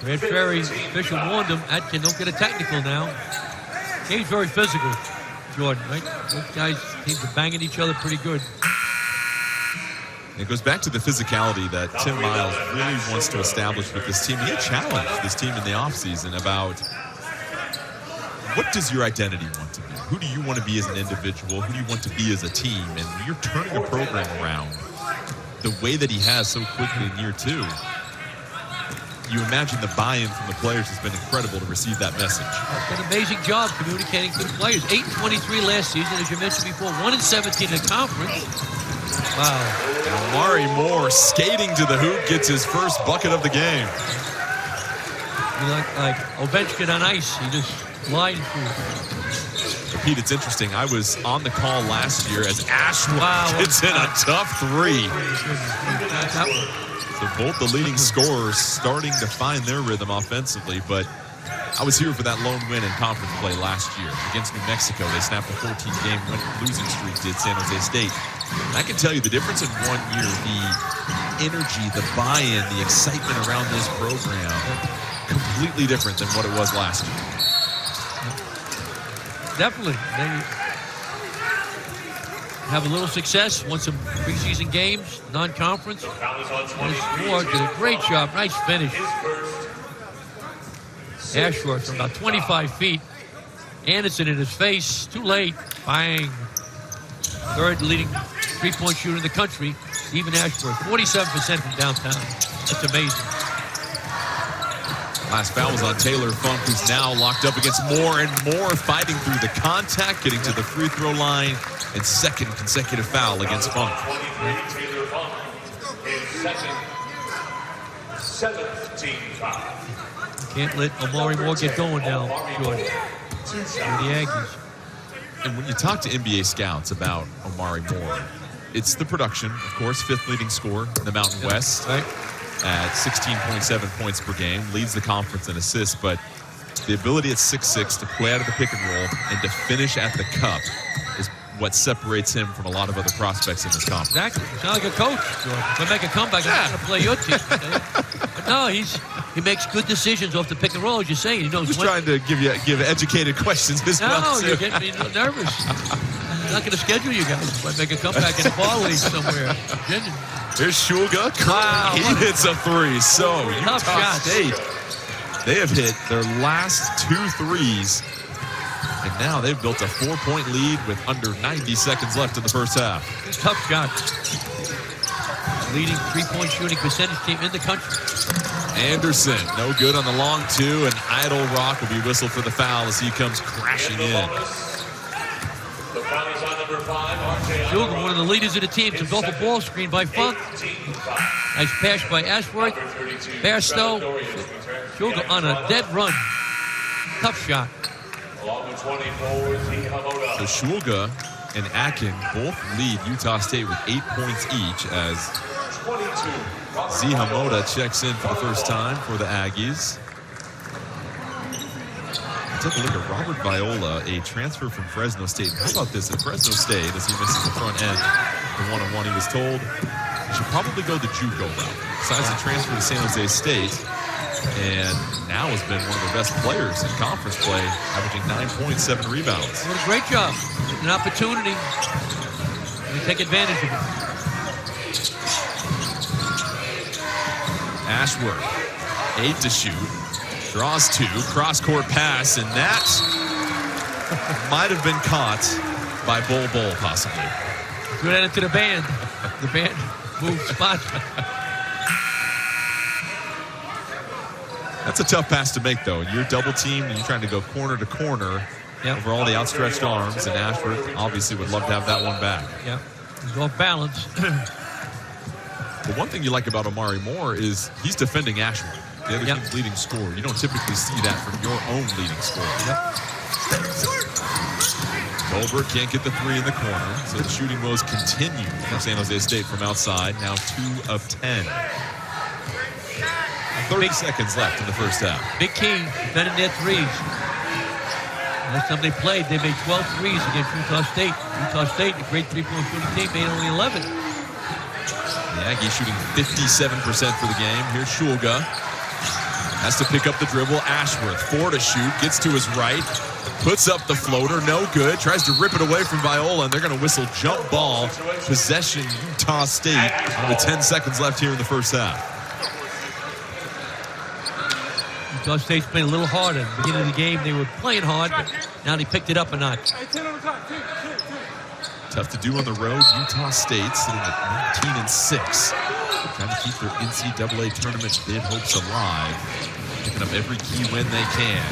Red Ferry official warned him. Atkin, don't get a technical now. Game's very physical, Jordan, right? Both guys seem to banging each other pretty good. It goes back to the physicality that Tim Miles really wants to establish with this team. He challenged this team in the offseason about what does your identity want to be? Who do you want to be as an individual? Who do you want to be as a team? And you're turning a program around the way that he has so quickly in year 2. You imagine the buy-in from the players has been incredible to receive that message. It's an amazing job communicating to the players. 8-23 last season, as you mentioned before, 1-17 in the conference. Wow. And Amari Moore skating to the hoop gets his first bucket of the game. Like Ovechkin on ice. He just glided through. Pete, it's interesting. I was on the call last year as Ashworth gets in a tough 3. So both the leading scorers starting to find their rhythm offensively, but I was here for that lone win in conference play last year against New Mexico. They snapped a 14-game losing streak, did San Jose State. And I can tell you the difference in 1 year, the energy, the buy-in, the excitement around this program, completely different than what it was last year. Definitely. They have a little success, won some preseason games, non-conference. Moore did a great job. Nice finish. Ashworth from about 25 feet. Anderson in his face. Too late. Bang. Third leading three-point shooter in the country. Even Ashworth. 47% from downtown. That's amazing. Last foul was on Taylor Funk, who's now locked up against Moore, and Moore fighting through the contact, getting to the free throw line, and second consecutive foul against Funk. Taylor Funk, his second, 17th foul. Can't let Amari Moore get going now, Jordan. For the Aggies. And when you talk to NBA scouts about Amari Moore, it's the production, of course, 5th leading scorer in the Mountain West. Right. At 16.7 points per game, leads the conference in assists, but the ability at 6'6" to play out of the pick and roll and to finish at the cup is what separates him from a lot of other prospects in this conference. Exactly. You sound like a coach, Jordan. If I make a comeback, I'm not going to play your team. But no, he makes good decisions off the pick and roll, as you're saying. He knows He's trying to give educated questions as well. No, you're getting me nervous. I'm not going to schedule you guys if I make a comeback in the ball league somewhere. Here's Shulga. Wow. He hits a 3. So Utah State, they have hit their last 2 threes. And now they've built a 4-point lead with under 90 seconds left in the first half. Tough shot. Leading three-point shooting percentage team in the country. Anderson, no good on the long 2, and Idle Rock will be whistled for the foul as he comes crashing in. The foul is on number 5, RJ. Shulga, one of the leaders of the team, comes off a ball screen by Funk. Nice pass by Ashworth. Bairstow. Shulga on a dead run. Tough shot. Along with 24, Zihamoda. So Shulga and Atkin both lead Utah State with 8 points each as 22. Zihamoda checks in for the first time for the Aggies. Take a look at Robert Viola, a transfer from Fresno State. How about this? At Fresno State, as he misses the front end, the one-on-one, he was told he should probably go the JUCO route. Decides to transfer to San Jose State, and now has been one of the best players in conference play, averaging 9 points, 7 rebounds. What a great job. An opportunity. We take advantage of it. Ashworth, 8 to shoot. Draws 2, cross-court pass, and that might have been caught by Bol Bol, possibly. Threw that into the band. The band moved spots. That's a tough pass to make, though. You're double teamed, and you're trying to go corner to corner over all the outstretched arms, and Ashworth obviously would love to have that one back. Yeah, he's off balance. The one thing you like about Omari Moore is he's defending Ashworth, the other team's leading scorer. You don't typically see that from your own leading scorer. Goldberg can't get the 3 in the corner, so the shooting woes continue for San Jose State from outside. Now 2 of 10. 30 seconds left in the first half. Big key, defending their threes. Last time they played, they made 12 threes against Utah State. Utah State, a great three-point shooting team, made only 11. The Aggies shooting 57% for the game. Here's Shulga. Has to pick up the dribble. Ashworth, 4 to shoot. Gets to his right. Puts up the floater. No good. Tries to rip it away from Viola, and they're going to whistle jump ball. Possession, Utah State, with 10 seconds left here in the first half. Utah State's playing a little harder. At the beginning of the game, they were playing hard, but now they picked it up a notch. Tough to do on the road. Utah State sitting at 19-6. Trying to keep their NCAA tournament bid hopes alive. Picking up every key win they can.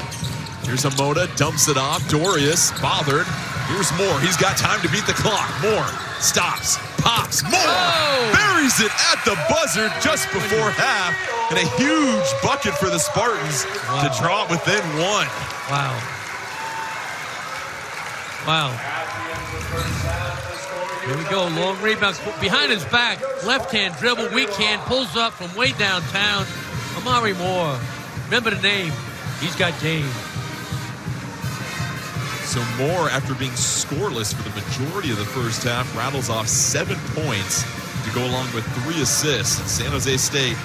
Here's Amoda, dumps it off. Dorius, bothered. Here's Moore. He's got time to beat the clock. Moore stops, pops. Moore buries it at the buzzer just before half. And a huge bucket for the Spartans to draw it within 1. Wow. Here we go, long rebound. Behind his back, left-hand dribble, weak hand, pulls up from way downtown. Omari Moore, remember the name. He's got game. So Moore, after being scoreless for the majority of the first half, rattles off 7 points to go along with 3 assists. San Jose State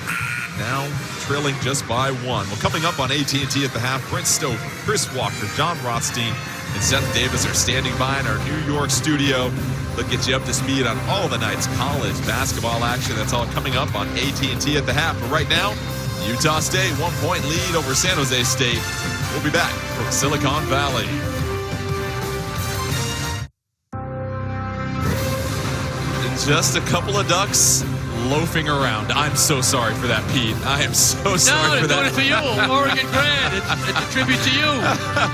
now trailing just by 1. Well, coming up on AT&T at the half, Brent Stover, Chris Walker, John Rothstein, and Seth Davis are standing by in our New York studio. They'll get you up to speed on all the night's college basketball action. That's all coming up on AT&T at the half. But right now, Utah State, 1-point lead over San Jose State. We'll be back from Silicon Valley. And just a couple of ducks loafing around. I'm so sorry for that, Pete. I am so sorry for that. No, they're doing it for you. Oregon Grand. It's a tribute to you.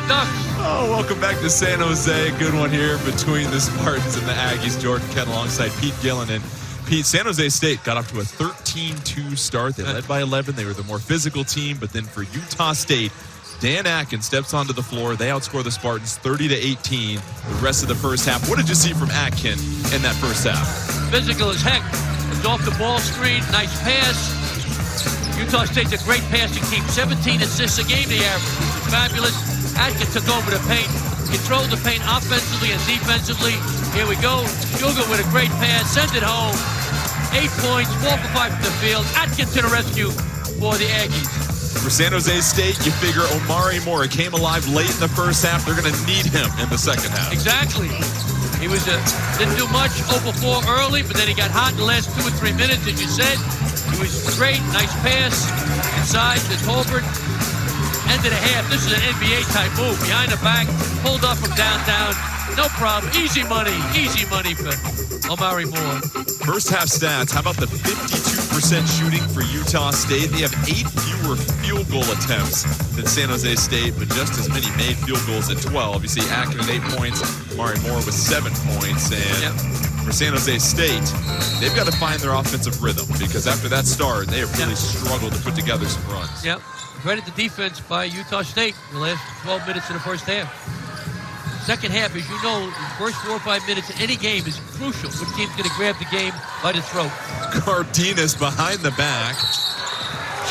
Ducks. Oh, welcome back to San Jose. Good one here between the Spartans and the Aggies. Jordan Kent alongside Pete Gillen. And Pete, San Jose State got off to a 13-2 start. They led by 11. They were the more physical team. But then for Utah State, Dan Atkin steps onto the floor. They outscore the Spartans 30-18 the rest of the first half. What did you see from Atkin in that first half? Physical as heck. It's off the ball screen. Nice pass. Utah State's a great passing team. 17 assists a game they average. Fabulous. Atkin took over the paint, controlled the paint offensively and defensively. Here we go. Sugar with a great pass, send it home. 8 points, 4 for 5 from the field. Atkin to the rescue for the Aggies. For San Jose State, you figure Omari Moore came alive late in the first half. They're going to need him in the second half. Exactly. He was didn't do much, 0 for 4 early, but then he got hot in the last 2 or 3 minutes, as you said. He was great, nice pass inside to Tolbert. End of the half. This is an NBA-type move. Behind the back, pulled up from downtown. No problem. Easy money for Omari Moore. First half stats. How about the 52% shooting for Utah State? They have 8 fewer field goal attempts than San Jose State, but just as many made field goals at 12. You see Atkin at 8 points, Omari Moore with 7 points. And for San Jose State, they've got to find their offensive rhythm because after that start, they have really struggled to put together some runs. Yep. Credit the defense by Utah State in the last 12 minutes of the first half. Second half, as you know, the first 4 or 5 minutes in any game is crucial. Which team's going to grab the game by the throat? Cardenas behind the back.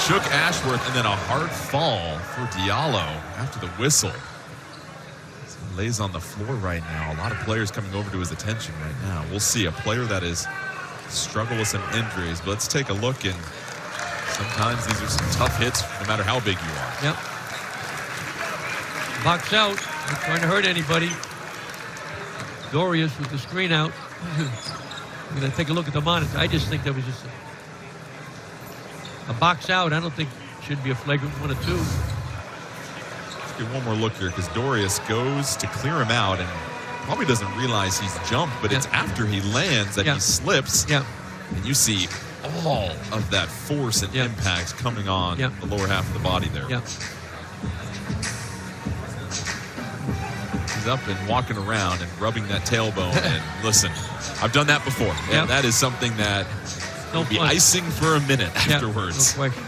Shook Ashworth, and then a hard fall for Diallo after the whistle. lays on the floor right now. A lot of players coming over to his attention right now. We'll see a player that is struggled with some injuries. But let's take a look, and sometimes these are some tough hits no matter how big you are. Yep. Box out. Not trying to hurt anybody. Dorius with the screen out. I'm going to take a look at the monitor. I just think that was just a box out. I don't think it should be a flagrant 1 or 2. Let's get one more look here, because Dorius goes to clear him out and probably doesn't realize he's jumped, but it's after he lands that he slips. Yeah. And you see all of that force and impact coming on the lower half of the body there. Yeah. He's up and walking around and rubbing that tailbone. And listen, I've done that before. And that is something that will be icing for a minute afterwards. No question.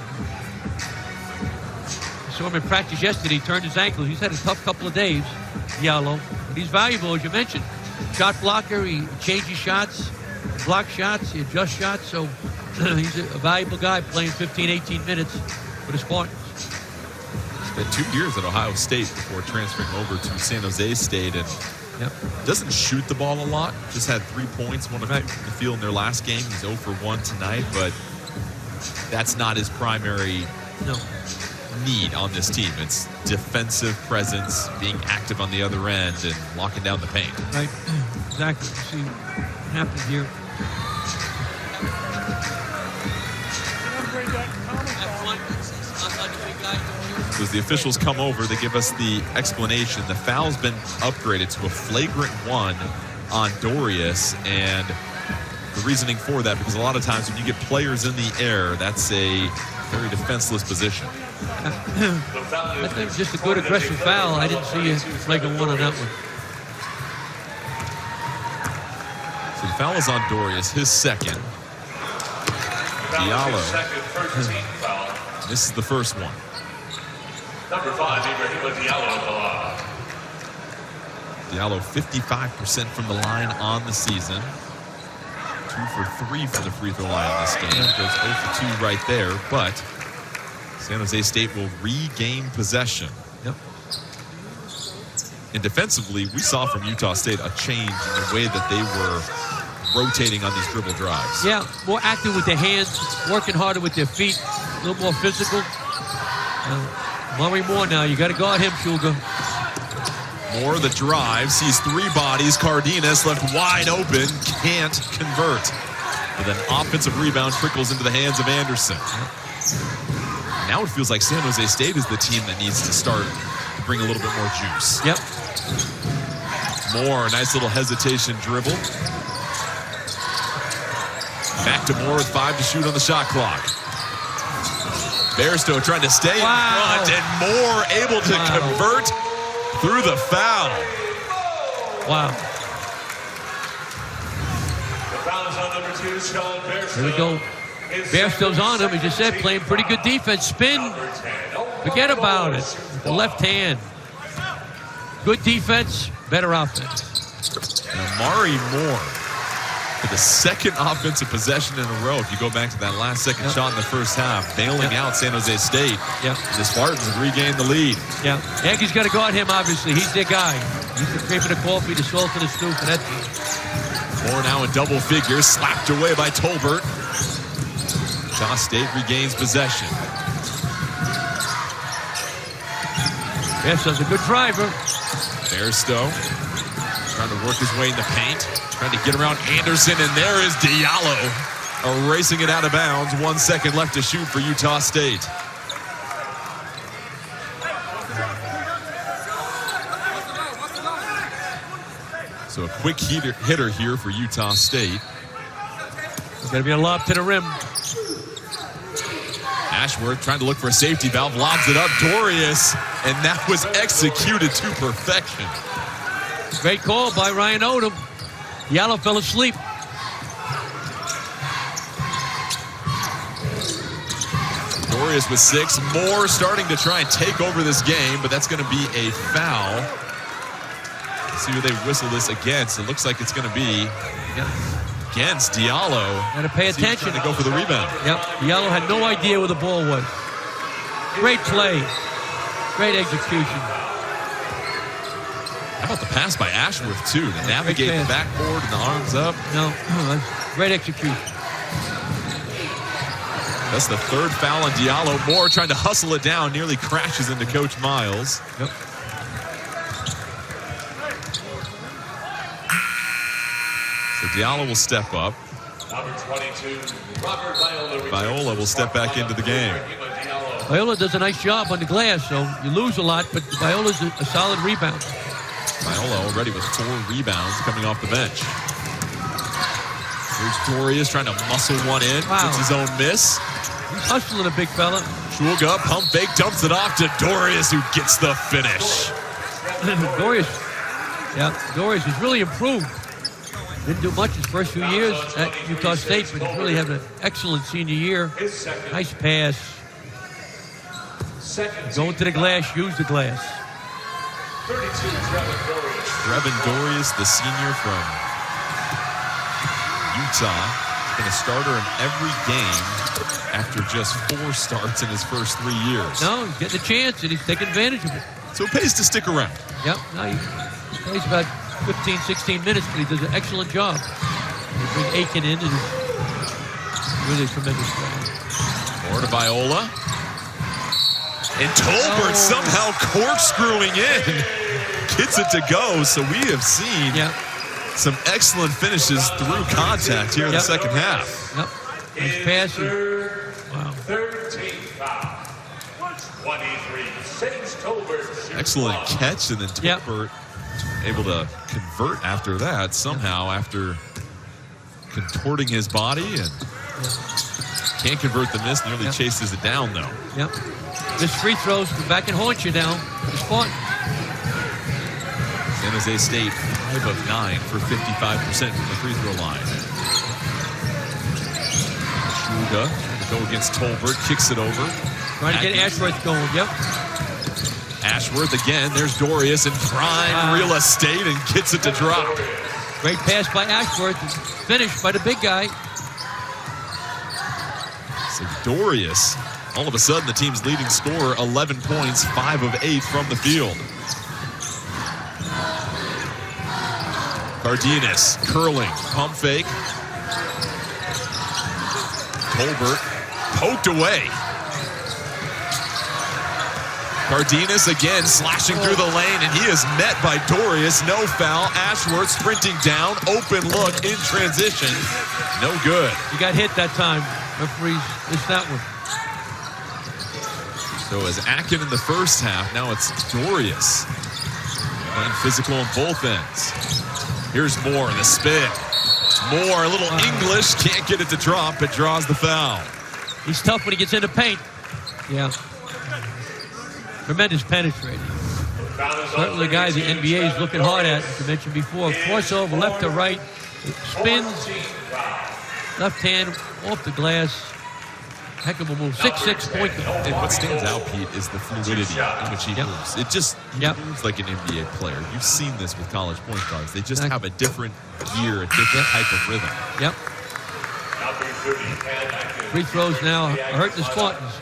I saw him in practice yesterday. He turned his ankle. He's had a tough couple of days, Diallo. But he's valuable, as you mentioned. Shot blocker. He changes shots, block shots, he adjusts shots. So he's a valuable guy playing 15, 18 minutes for the Spartans. Spent 2 years at Ohio State before transferring over to San Jose State, and doesn't shoot the ball a lot. Just had 3 points, one of the field in their last game. He's 0 for 1 tonight, but that's not his primary need on this team. It's defensive presence, being active on the other end, and locking down the paint. Right, exactly. See what happens here. As the officials come over, they give us the explanation. The foul's been upgraded to a flagrant 1 on Dorius, and the reasoning for that, because a lot of times when you get players in the air, that's a very defenseless position. I think it was just a good aggressive foul. I didn't see a flagrant 1 on that one. So the foul is on Dorius, his second. Diallo. This is the first one. Number 5, Ibrahima Diallo. Diallo 55% from the line on the season. 2 for 3 from the free throw line in this game. Goes 0 for 2 right there, but San Jose State will regain possession. Yep. And defensively, we saw from Utah State a change in the way that they were rotating on these dribble drives. Yeah, more active with their hands, working harder with their feet, a little more physical. Murray Moore now, you got to guard him, Shulga. Moore the drive, sees 3 bodies. Cardenas left wide open, can't convert. But then offensive rebound trickles into the hands of Anderson. Now it feels like San Jose State is the team that needs to start to bring a little bit more juice. Yep. Moore, nice little hesitation dribble. Back to Moore with 5 to shoot on the shot clock. Bairstow trying to stay in front, and Moore able to convert through the foul. Wow. The foul is on number 2, Sean Bairstow. Here we go. Bairstow's on him, as you said, playing pretty good defense. Spin. Forget about it. With the left hand. Good defense, better offense. And Amari Moore for the second offensive possession in a row. If you go back to that last second shot in the first half, bailing out San Jose State. The Spartans have regained the lead. Yeah, Yankees got to guard him, obviously. He's their guy. He's the cream of the coffee, the salt of the stew for that team. Moore now in double figures, slapped away by Tolbert. Utah State regains possession. Bairstow's a good driver. Bairstow trying to work his way in the paint. Trying to get around Anderson, and there is Diallo erasing it out of bounds. 1 second left to shoot for Utah State. So a quick hitter here for Utah State. There's got to be a lob to the rim. Ashworth trying to look for a safety valve, lobs it up. Dorius, and that was executed to perfection. Great call by Ryan Odom. Diallo fell asleep. Dorius with 6. Moore starting to try and take over this game, but that's going to be a foul. Let's see who they whistle this against. It looks like it's going to be against Diallo. Got to pay attention. Trying to go for the rebound. Yep. Diallo had no idea where the ball was. Great play. Great execution. I How about the pass by Ashworth, too, to navigate the backboard and the arms up? No, great execution. That's the third foul on Diallo. Moore trying to hustle it down, nearly crashes into Coach Miles. Yep. So Diallo will step up. Number 22, Robert Viola. Viola will step back into the game. Viola does a nice job on the glass, so you lose a lot, but Viola's a solid rebound. Viola already with 4 rebounds coming off the bench. Here's Dorius trying to muscle one in. Wow. Gets his own miss. He's hustling a big fella. Chulga, pump fake, dumps it off to Dorius, who gets the finish. Dorius has really improved. Didn't do much his first few years at Utah State, but he's really having an excellent senior year. Nice pass. Going to the glass, use the glass. 32, Trevin Dorius, the senior from Utah, has been a starter in every game after just 4 starts in his first 3 years. No, he's getting a chance, and he's taking advantage of it. So it pays to stick around. Yep, no, he plays about 15, 16 minutes, but he does an excellent job. They bring Aiken in, and he's really a tremendous player. More to Viola. And Tolbert somehow corkscrewing in. Gets it to go, so we have seen some excellent finishes through contact here in the second half. Yep, nice pass. Wow. 13 foul. 23, Sage Tolbert. Excellent catch, and then Tolbert able to convert after that somehow after contorting his body and can't convert the miss, nearly chases it down though. Yep. This free throws back and haunt you now. It's fun. San Jose State 5 of 9 for 55% from the free throw line. Chulga to go against Tolbert, kicks it over. Trying to get Ashworth going, Ashworth again, there's Dorius in prime real estate and gets it to drop. Great pass by Ashworth, finished by the big guy. So Dorius, all of a sudden the team's leading scorer, 11 points, 5 of 8 from the field. Cardenas curling, pump fake. Tolbert poked away. Cardenas again slashing through the lane, and he is met by Dorius. No foul. Ashworth sprinting down. Open look in transition. No good. He got hit that time. Referees missed that one. So as Akin in the first half, now it's Dorius. Playing physical on both ends. Here's Moore, the spin. Moore, a little English, can't get it to drop, but draws the foul. He's tough when he gets into paint. Yeah. Tremendous penetrating. Certainly a guy the NBA is looking hard at, as I mentioned before. Crossover left to right, spins, left hand off the glass. Heck of a move. 6'6" point guard. And what stands out, Pete, is the fluidity in which he moves. It just moves like an NBA player. You've seen this with college point guards. They just have a different gear, a different type of rhythm. Yep. Free throws now hurt the Spartans.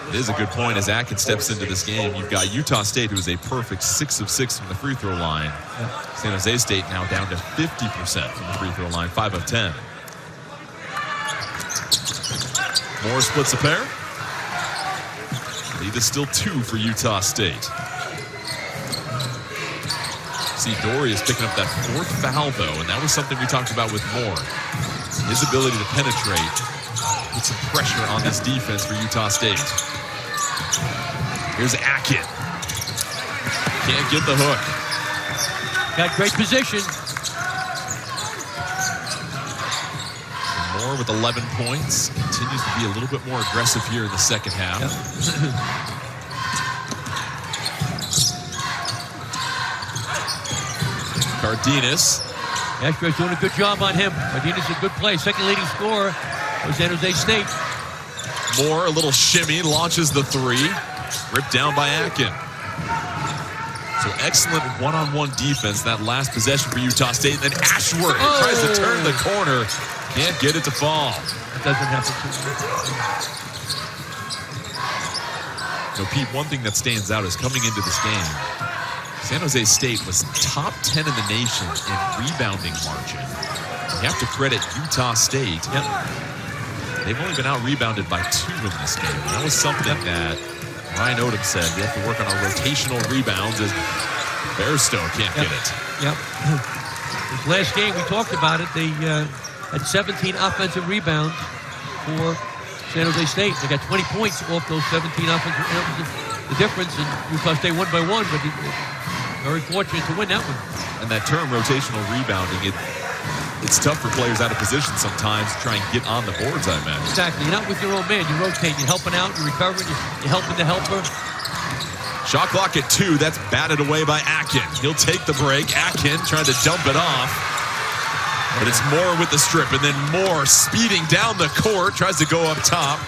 It is a good point as Atkins steps into this game. You've got Utah State, who is a perfect 6 of 6 from the free throw line. San Jose State now down to 50% from the free throw line, 5 of 10. Moore splits a pair. Lead is still 2 for Utah State. See Dorius picking up that 4th foul, though, and that was something we talked about with Moore. His ability to penetrate, put some pressure on this defense for Utah State. Here's Akin. Can't get the hook. Got great position. Moore with 11 points. Continues to be a little bit more aggressive here in the second half. Cardenas. Ashworth's doing a good job on him. Cardenas is a good play. Second leading scorer for San Jose State. Moore, a little shimmy, launches the 3. Ripped down by Akin. So excellent one-on-one defense that last possession for Utah State. And then Ashworth tries to turn the corner. Can't get it to fall. That doesn't happen too much. So, Pete, one thing that stands out is coming into this game, San Jose State was top 10 in the nation in rebounding margin. You have to credit Utah State. Yep. They've only been out-rebounded by 2 in this game. That was something that Ryan Odom said. We have to work on our rotational rebounds as Bairstow can't get it. Yep. This last game, we talked about it. They had 17 offensive rebounds for San Jose State. They got 20 points off those 17 offensive rebounds. The difference, and Utah State won by 1, but very fortunate to win that one. And that term, rotational rebounding, it's tough for players out of position sometimes to try and get on the boards, I imagine. Exactly. You're not with your own man. You rotate. You're helping out. You're recovering. You're helping the helper. Shot clock at 2. That's batted away by Akin. He'll take the break. Akin trying to dump it off. But it's Moore with the strip, and then Moore speeding down the court. Tries to go up top.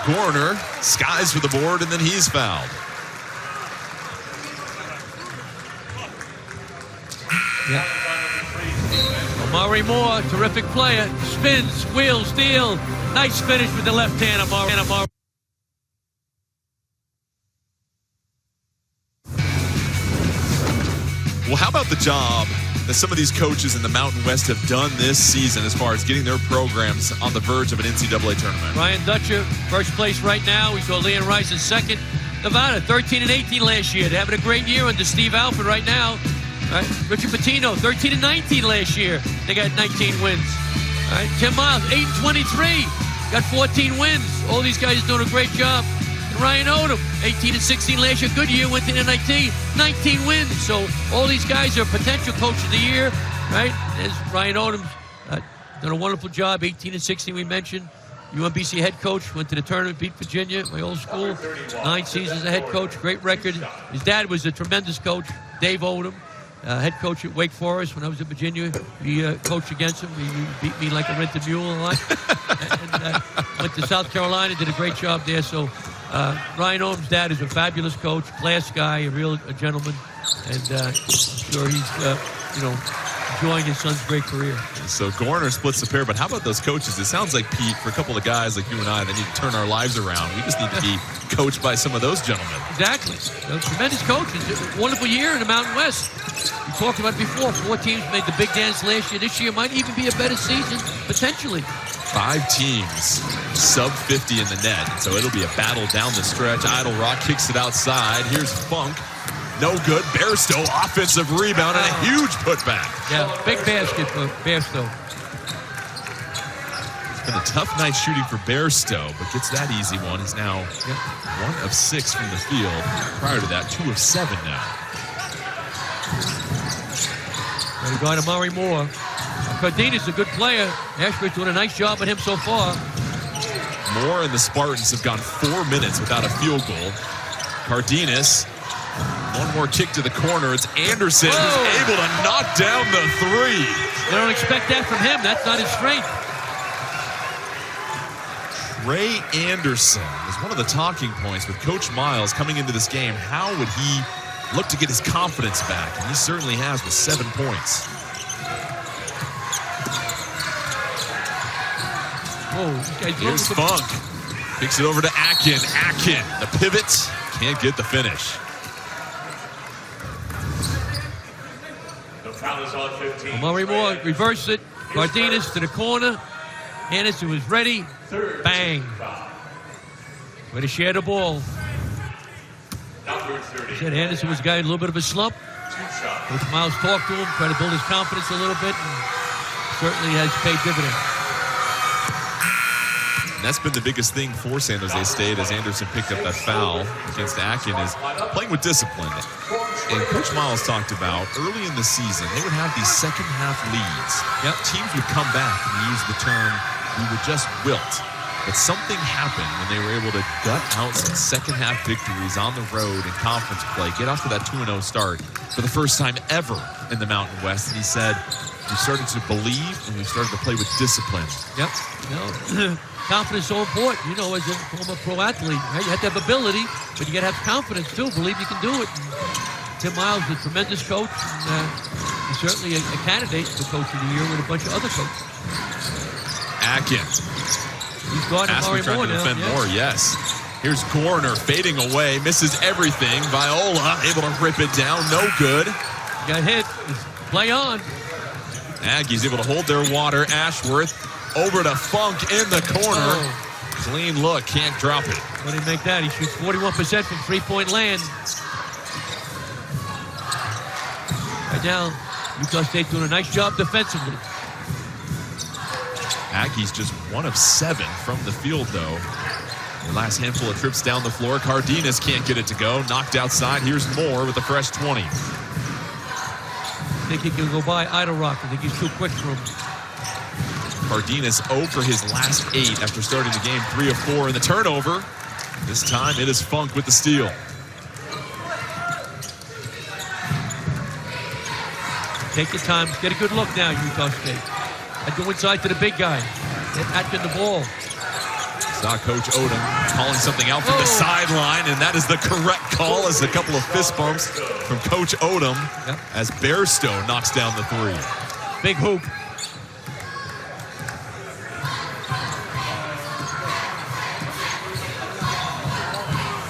Gorner skies for the board, and then he's fouled. Yeah. Amari Moore, terrific player. Spins, wheels, steal. Nice finish with the left hand, Amari. Well, how about the job that some of these coaches in the Mountain West have done this season as far as getting their programs on the verge of an NCAA tournament? Ryan Dutcher, first place right now. We saw Leon Rice in second. Nevada, 13-18 last year. They're having a great year under Steve Alford right now. Right. Richard Pitino, 13-19 last year. They got 19 wins. Right. Tim Miles, 8-23. Got 14 wins. All these guys doing a great job. And Ryan Odom, 18-16 last year. Good year, went to NIT, 19 wins. So all these guys are potential coach of the year. Right. As Ryan Odom done a wonderful job, 18-16 we mentioned. UMBC head coach, went to the tournament, beat Virginia, my old school. 9 seasons as a head coach, great record. His dad was a tremendous coach, Dave Odom. Head coach at Wake Forest when I was at Virginia. We coached against him. He beat me like a rented mule a lot. and went to South Carolina, did a great job there. So Ryan Odom's dad is a fabulous coach, class guy, a gentleman, and I'm sure he's enjoying his son's great career. So Gorner splits the pair, but how about those coaches? It sounds like, Pete, for a couple of guys like you and I that need to turn our lives around, we just need to be coached by some of those gentlemen. Exactly. Tremendous coaches. Wonderful year in the Mountain West. We talked about it before. 4 teams made the big dance last year. This year might even be a better season, potentially. 5 teams, sub 50 in the net. So it'll be a battle down the stretch. Idle Rock kicks it outside. Here's Funk. No good. Bairstow, offensive rebound, and a huge putback. Yeah, big basket for Bairstow. It's been a tough night shooting for Bairstow, but gets that easy one. He's now 1 of 6 from the field. Prior to that, 2 of 7 now. Got a guy, Amari Moore. Cardenas, a good player. Ashford's doing a nice job with him so far. Moore and the Spartans have gone 4 minutes without a field goal. Cardenas, one more kick to the corner. It's Anderson who's able to knock down the 3. They don't expect that from him. That's not his strength. Ray Anderson was one of the talking points with Coach Miles coming into this game. How would he look to get his confidence back? And he certainly has with 7 points. Here's Funk. Kicks it over to Akin. Akin, the pivot, can't get the finish. Amari Moore reversed it. Cardenas to the corner. Anderson was ready. Bang. Way to share the ball. Said Anderson was a guy in a little bit of a slump. Coach Miles talked to him, tried to build his confidence a little bit, and certainly has paid dividends. That's been the biggest thing for San Jose State as Anderson picked up that foul against Akin, is playing with discipline. And Coach Miles talked about early in the season, they would have these second half leads. Teams would come back and use the term, we would just wilt. But something happened when they were able to gut out some second half victories on the road in conference play, get off to that 2-0 start for the first time ever in the Mountain West. And he said, we started to believe and we started to play with discipline. Confidence is so important, as a former pro athlete. Right? You have to have ability, but you got to have confidence too. Believe you can do it. And Tim Miles is a tremendous coach, and he's certainly a candidate for Coach of the Year with a bunch of other coaches. Akin. He's guarding Amari Moore now. Defend Moore, yes. Here's Corner fading away, misses everything. Viola able to rip it down, no good. Got hit. Play on. Aggies able to hold their water. Ashworth over to Funk in the corner. Oh. Clean look, can't drop it. What did he make that? He shoots 41% from three-point land. Right now, Utah State doing a nice job defensively. Aggies just 1 of 7 from the field, though. Their last handful of trips down the floor. Cardenas can't get it to go. Knocked outside. Here's Moore with a fresh 20. I think he can go by Idle Rock. I think he's too quick for him. Cardenas 0 for his last 8 after starting the game. 3 of 4 in the turnover. This time it is Funk with the steal. Take your time. Get a good look now, Utah State. I go inside to the big guy. Get Atkin the ball. Saw Coach Odom calling something out from the sideline, and that is the correct call as a couple of fist bumps from Coach Odom as Bairstow knocks down the 3. Big hoop.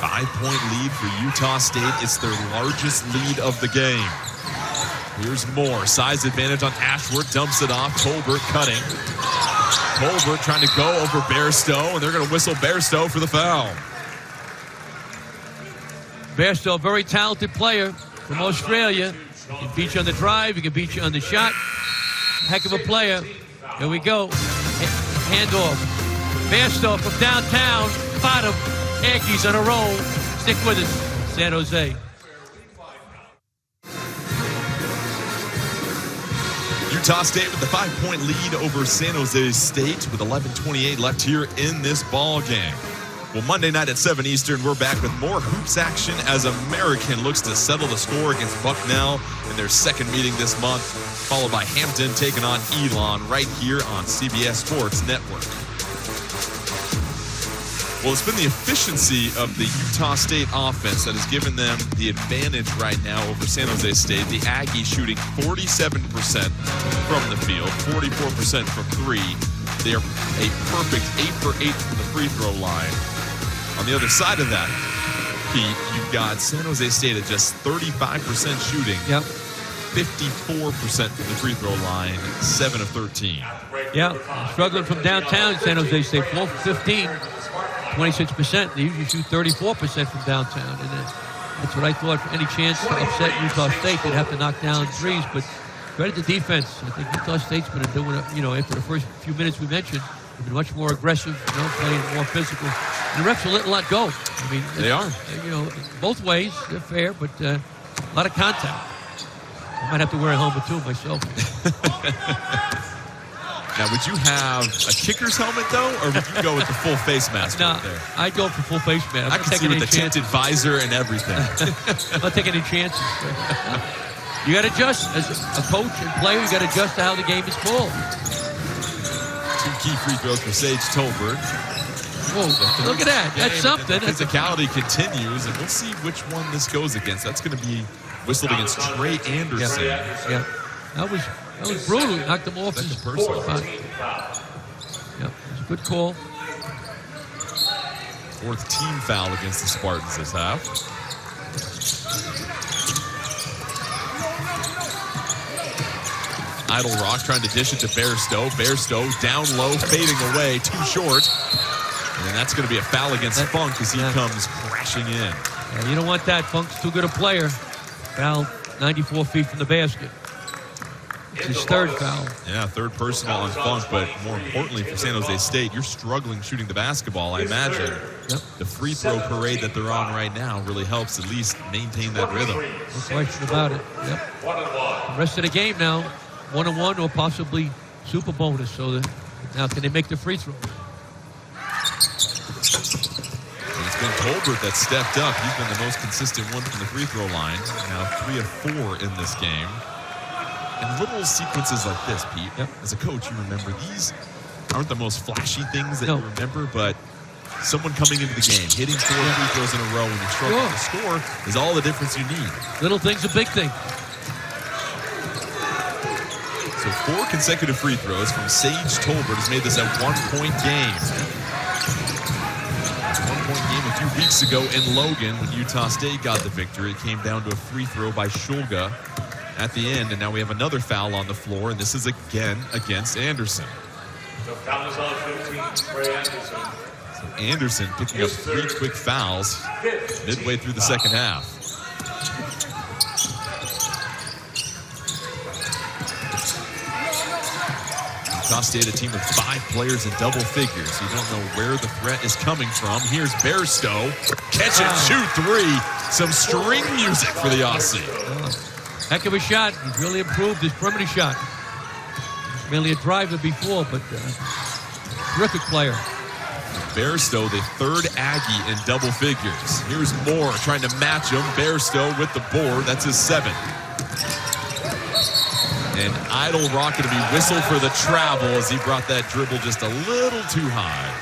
Five-point lead for Utah State. It's their largest lead of the game. Here's Moore. Size advantage on Ashworth. Dumps it off. Colbert cutting. Colbert trying to go over Bairstow, and they're going to whistle Bairstow for the foul. Bairstow, a very talented player from Australia. He can beat you on the drive. He can beat you on the shot. Heck of a player. Here we go. Handoff. Bairstow from downtown. Bottom. Yankees on a roll. Stick with us, San Jose. Utah State with the 5-point lead over San Jose State with 11:28 left here in this ball game. Well, Monday night at 7 Eastern, we're back with more hoops action as American looks to settle the score against Bucknell in their second meeting this month, followed by Hampton taking on Elon right here on CBS Sports Network. Well, it's been the efficiency of the Utah State offense that has given them the advantage right now over San Jose State. The Aggies shooting 47% from the field, 44% from 3. They are a perfect 8 for 8 from the free throw line. On the other side of that, Pete, you've got San Jose State at just 35% shooting. Yep. 54% from the free throw line, 7 of 13. Yeah, struggling from downtown, San Jose State, 4 for 15. 26%. They usually shoot 34% from downtown, and that's what I thought. For any chance to upset Utah State, they'd have to knock down threes. But credit to defense. I think Utah State's been doing it. You know, after the first few minutes we mentioned, they've been much more aggressive. You know, playing more physical. And the refs will let a lot go. I mean, they are. You know, both ways they're fair, but a lot of contact. I might have to wear a helmet too myself. Now, would you have a kicker's helmet, though, or would you go with the full face mask right there? I'd go for full face mask. I can see with the tinted visor and everything. I'm not taking any chances. You got to adjust. As a coach and player, you got to adjust to how the game is called. 2 key free throws for Sage Tolbert. Whoa, look at that. That's something. The physicality continues, and we'll see which one this goes against. That's going to be whistled against Trey Anderson. Yeah. That was brutal. He knocked him off his personal. Yeah, it was a good call. 4th team foul against the Spartans this half. Idle Rock trying to dish it to Bairstow. Bairstow down low, fading away, too short. And that's going to be a foul against Funk as he comes crashing in. Yeah, you don't want that. Funk's too good a player. Foul 94 feet from the basket. It's his 3rd foul. Yeah, 3rd personal on Funk, but more importantly for San Jose State, you're struggling shooting the basketball. I imagine the free throw parade that they're on right now really helps at least maintain that rhythm. No question about it. Yep. The rest of the game now, 1-on-1 or possibly super bonus. So now can they make the free throw? It's been Colbert that stepped up. He's been the most consistent one from the free throw line. Now 3 of 4 in this game. And little sequences like this, Pete, as a coach, you remember these aren't the most flashy things that you remember, but someone coming into the game, hitting 4 free throws in a row when you're struggling to score is all the difference you need. Little thing's a big thing. So 4 consecutive free throws from Sage Tolbert has made this a 1-point game. It's a 1-point game if you weeks ago in Logan when Utah State got the victory. It came down to a free throw by Shulga at the end, and now we have another foul on the floor, and this is again against Anderson. The foul is on 15, Trey Anderson. So Anderson picking up 3 quick fouls midway through the second half. Utah State, a team of 5 players in double figures. You don't know where the threat is coming from. Here's Bairstow. Catch and shoot 3. Some string music for the Aussie. Heck of a shot. He's really improved his perimeter shot. Mainly a driver before, but terrific player. Bairstow, the 3rd Aggie in double figures. Here's Moore trying to match him. Bairstow with the board. That's his 7th. And Idle Rock going to be whistled for the travel as he brought that dribble just a little too high.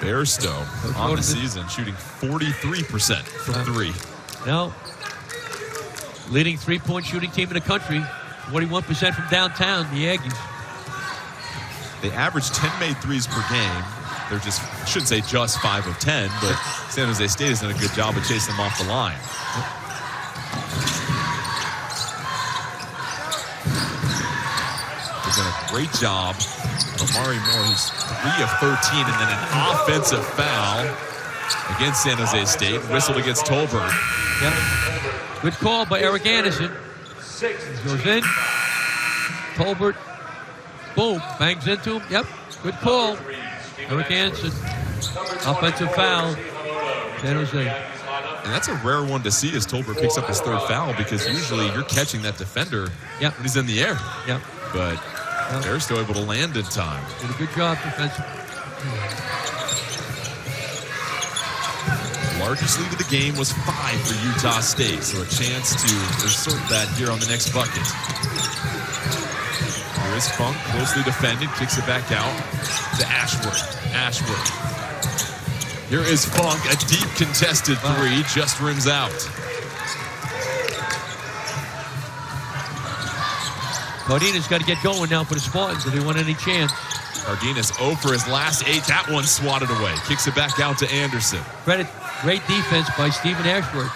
Bairstow on the season shooting 43% from 3. Now, leading 3-point shooting team in the country, 41% from downtown, the Aggies. They average 10 made threes per game. They're just, shouldn't say just 5 of 10, but San Jose State has done a good job of chasing them off the line. They've done a great job. Amari Moore, who's 3 of 13, and then an offensive foul against San Jose State. Whistled against Tolbert. Yep. Good call by Eric Anderson. He goes in. Tolbert, boom, bangs into him. Yep, good call. Eric Anderson, offensive foul, San Jose. And that's a rare one to see as Tolbert picks up his 3rd foul, because usually you're catching that defender when he's in the air. Yep. But they're still able to land in time. Did a good job defensively. Largest lead of the game was 5 for Utah State, so a chance to assert that here on the next bucket. Here is Funk, closely defended, kicks it back out to Ashworth. Here is Funk, a deep contested 3, just rims out. Cardenas got to get going now for the Spartans if they want any chance. Cardenas 0 for his last 8. That one swatted away. Kicks it back out to Anderson. Credit, great defense by Stephen Ashworth,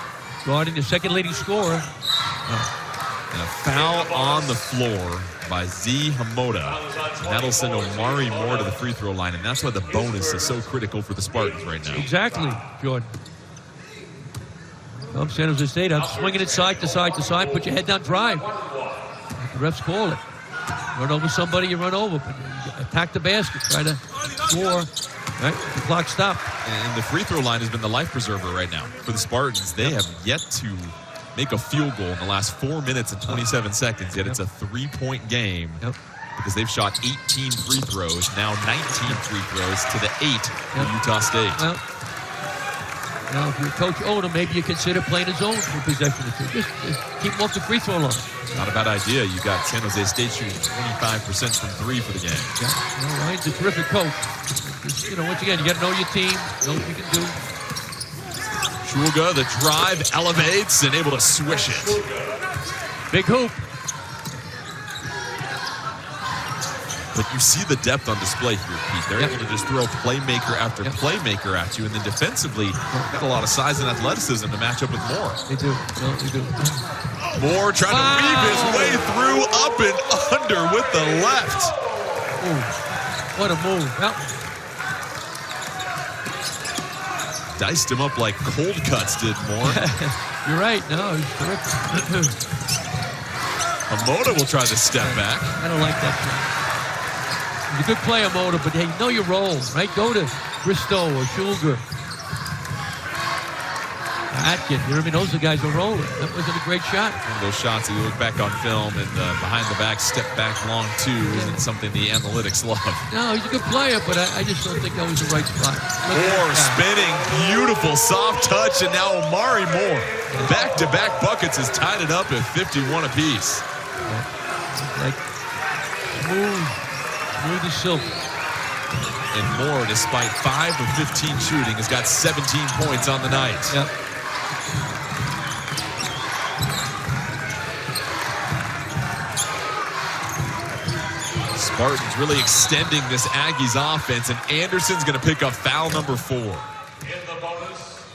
guarding the 2nd leading scorer. And a foul on the floor by Z. Hamoda. And that'll send Omari Moore to the free throw line, and that's why the bonus is so critical for the Spartans right now. Exactly, Jordan. Well, San Jose State, I'm swinging it side to side to side. Put your head down, drive. The refs call it. Run over somebody, you run over. But you attack the basket, try to score. Right, the clock stopped. And the free throw line has been the life preserver right now for the Spartans. They have yet to make a field goal in the last 4 minutes and 27 seconds, yet it's a 3-point game because they've shot 18 free throws, now 19 free throws to the 8 for Utah State. Well, now if you're Coach Odom, maybe you consider playing his own for possession or 2. Just keep him off the free throw line. Not a bad idea. You got San Jose State shooting 25% from 3 for the game. Yeah, well, Ryan's a terrific coach. Just, once again, you got to know your team, know what you can do. Shulga, the drive, elevates, and able to swish it. Big hoop. But you see the depth on display here, Pete. They're able to just throw playmaker after playmaker at you, and then defensively, got a lot of size and athleticism to match up with Moore. They do. No, they do. Moore trying to weave his way through, up and under with the left. Ooh, what a move. Yep. Diced him up like cold cuts did Moore. You're right. No, he's terrific. Hamoda will try to step back. I don't like that shot. He's a good player, Hamoda, but hey, know your role, right? Go to Bristow or Shulga. Atkin, you know what I mean? Those are the guys who are rolling. That wasn't a great shot. One of those shots that you look back on film and behind the back, step back long 2 isn't something the analytics love. No, he's a good player, but I just don't think that was the right spot. Moore spinning, beautiful soft touch, and now Omari Moore. Back-to-back buckets has tied it up at 51 apiece. Like smooth as silk. And Moore, despite 5 of 15 shooting, has got 17 points on the night. Yep. Spartans really extending this Aggies offense, and Anderson's going to pick up foul number 4. In the bonus,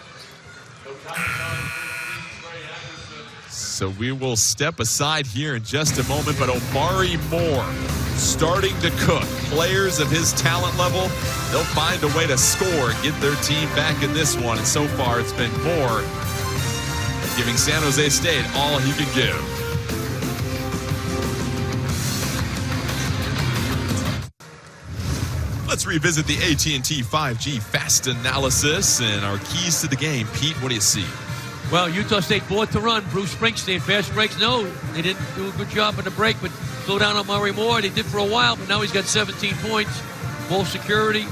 the countdown for Trey Anderson. So we will step aside here in just a moment, but Omari Moore starting to cook. Players of his talent level, they'll find a way to score and get their team back in this one. And so far, it's been Moore giving San Jose State all he can give. Let's revisit the AT&T 5G Fast Analysis and our keys to the game. Pete, what do you see? Well, Utah State bought to run. Bruce Springsteen, fast breaks. No, they didn't do a good job on the break, but slow down on Murray Moore. They did for a while, but now he's got 17 points. Ball security,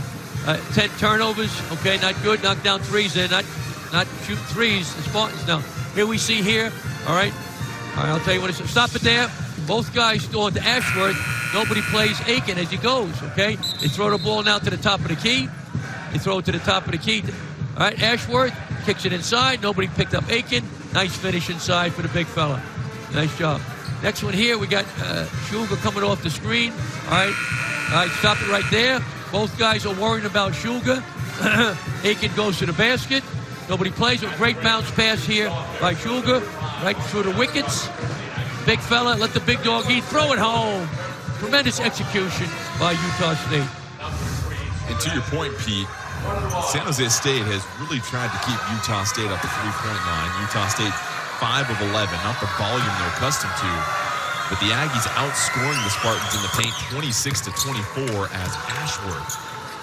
10 turnovers. Okay, not good. Knocked down threes. They're not shooting threes, the Spartans. Now, here we see here. All right, I'll tell you what it's. Stop it there. Both guys going to Ashworth. Nobody plays Aiken as he goes, okay? They throw the ball now to the top of the key. They throw it to the top of the key. All right, Ashworth kicks it inside. Nobody picked up Aiken. Nice finish inside for the big fella. Nice job. Next one here, we got Shulga coming off the screen. All right, stop it right there. Both guys are worrying about Shulga. Aiken goes to the basket. Nobody plays. A great bounce pass here by Shulga, right through the wickets. Big fella, let the big dog eat. Throw it home. Tremendous execution by Utah State. And to your point, Pete, San Jose State has really tried to keep Utah State at the three-point line. Utah State 5 of 11, not the volume they're accustomed to. But the Aggies outscoring the Spartans in the paint 26-24 as Ashworth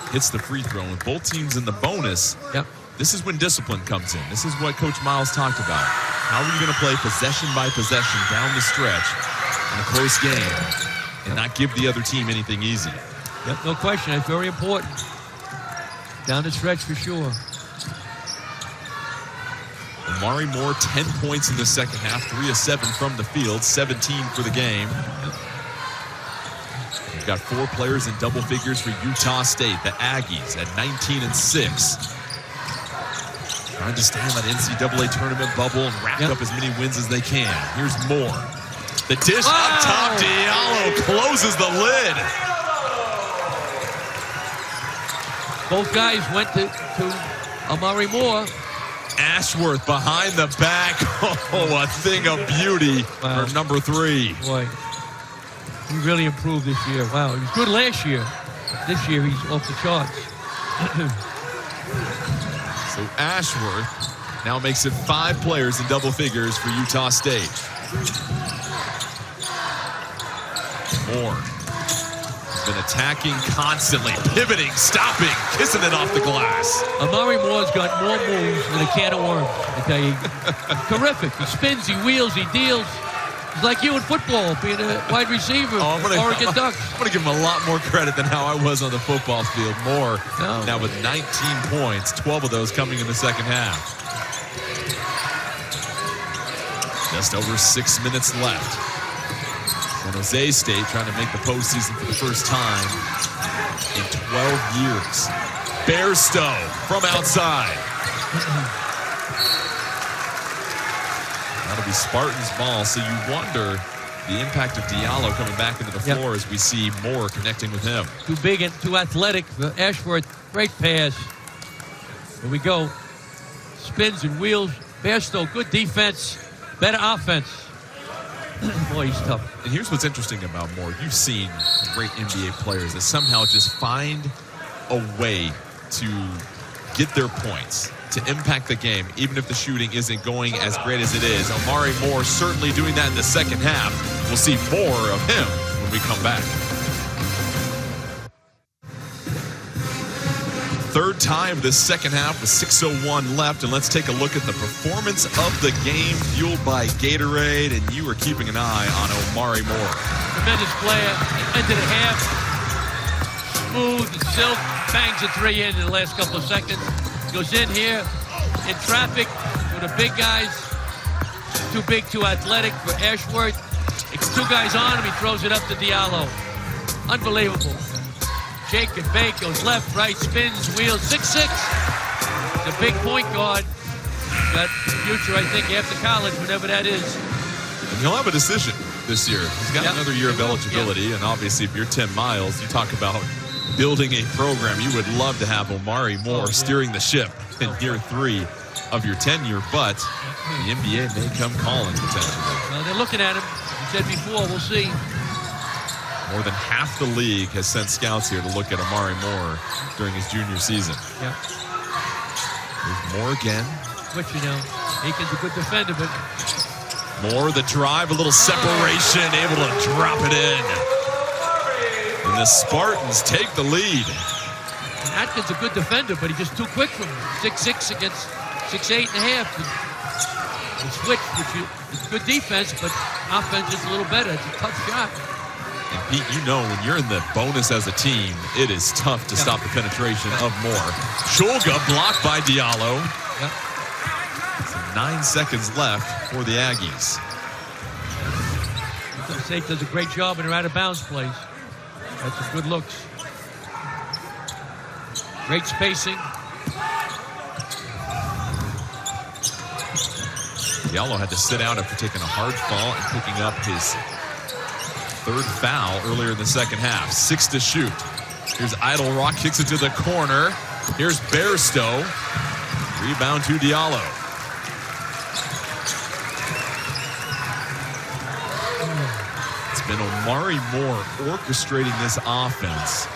hits the free throw. With both teams in the bonus, This is when discipline comes in. This is what Coach Miles talked about. How are you going to play possession by possession down the stretch in a close game and not give the other team anything easy? Yep, no question. It's very important. Down the stretch for sure. Omari Moore, 10 points in the second half, 3 of 7 from the field, 17 for the game. We've got 4 players in double figures for Utah State, the Aggies at 19 and 6. Trying to stay in that NCAA tournament bubble and rack up as many wins as they can. Here's Moore. The dish up top, Diallo closes the lid. Both guys went to Omari Moore. Ashworth behind the back. Oh, a thing of beauty for number 3. Boy, he really improved this year. Wow, he was good last year. This year, he's off the charts. So Ashworth now makes it 5 players in double figures for Utah State. Moore has been attacking constantly, pivoting, stopping, kissing it off the glass. Omari Moore's got more moves than a can of worms, I tell you. Terrific. He spins, he wheels, he deals. He's like you in football, being a wide receiver for Oregon Ducks. I'm going to give him a lot more credit than how I was on the football field. Moore now with 19 points, 12 of those coming in the second half. Just over 6 minutes left. San Jose State trying to make the postseason for the first time in 12 years. Bairstow from outside. That'll be Spartans ball, so you wonder the impact of Diallo coming back into the floor as we see Moore connecting with him. Too big and too athletic for Ashworth. Great pass. Here we go. Spins and wheels. Bairstow, good defense, better offense. Boy, he's tough. And here's what's interesting about Moore. You've seen great NBA players that somehow just find a way to get their points, to impact the game, even if the shooting isn't going as great as it is. Omari Moore certainly doing that in the second half. We'll see more of him when we come back. Third time this second half with 6:01 left, and let's take a look at the performance of the game fueled by Gatorade, and you are keeping an eye on Omari Moore. Tremendous player. Into the half. Smooth and silk. Bangs a 3 in the last couple of seconds. Goes in here in traffic with the big guys. Too big, too athletic for Ashworth. It's 2 guys on him. He throws it up to Diallo. Unbelievable. Shake and bake, goes left, right, spins, wheels, 6'6". The big point guard. Got future, I think, after college, whatever that is. And he'll have a decision this year. He's got another year of eligibility, and obviously if you're Tim Miles, you talk about building a program. You would love to have Omari Moore steering the ship in year 3 of your tenure, but the NBA may come calling potentially. Well, they're looking at him. You said before, we'll see. More than half the league has sent scouts here to look at Omari Moore during his junior season. Yeah. There's Moore again. Which, you know, Aiken's a good defender, but... Moore, the drive, a little separation, able to drop it in. And the Spartans take the lead. And Atkins a good defender, but he's just too quick from 6'6" against 6'8 and a half. The switch, which is good defense, but offense is a little better. It's a tough shot. And Pete, you know when you're in the bonus as a team, it is tough to stop the penetration of Moore. Shulga blocked by Diallo. Yep. 9 seconds left for the Aggies. Utah State does a great job in their out-of-bounds plays. That's some good looks. Great spacing. Diallo had to sit out after taking a hard fall and picking up his 3rd foul earlier in the second half. 6 to shoot. Here's Idle Rock, kicks it to the corner. Here's Bairstow. Rebound to Diallo. It's been Omari Moore orchestrating this offense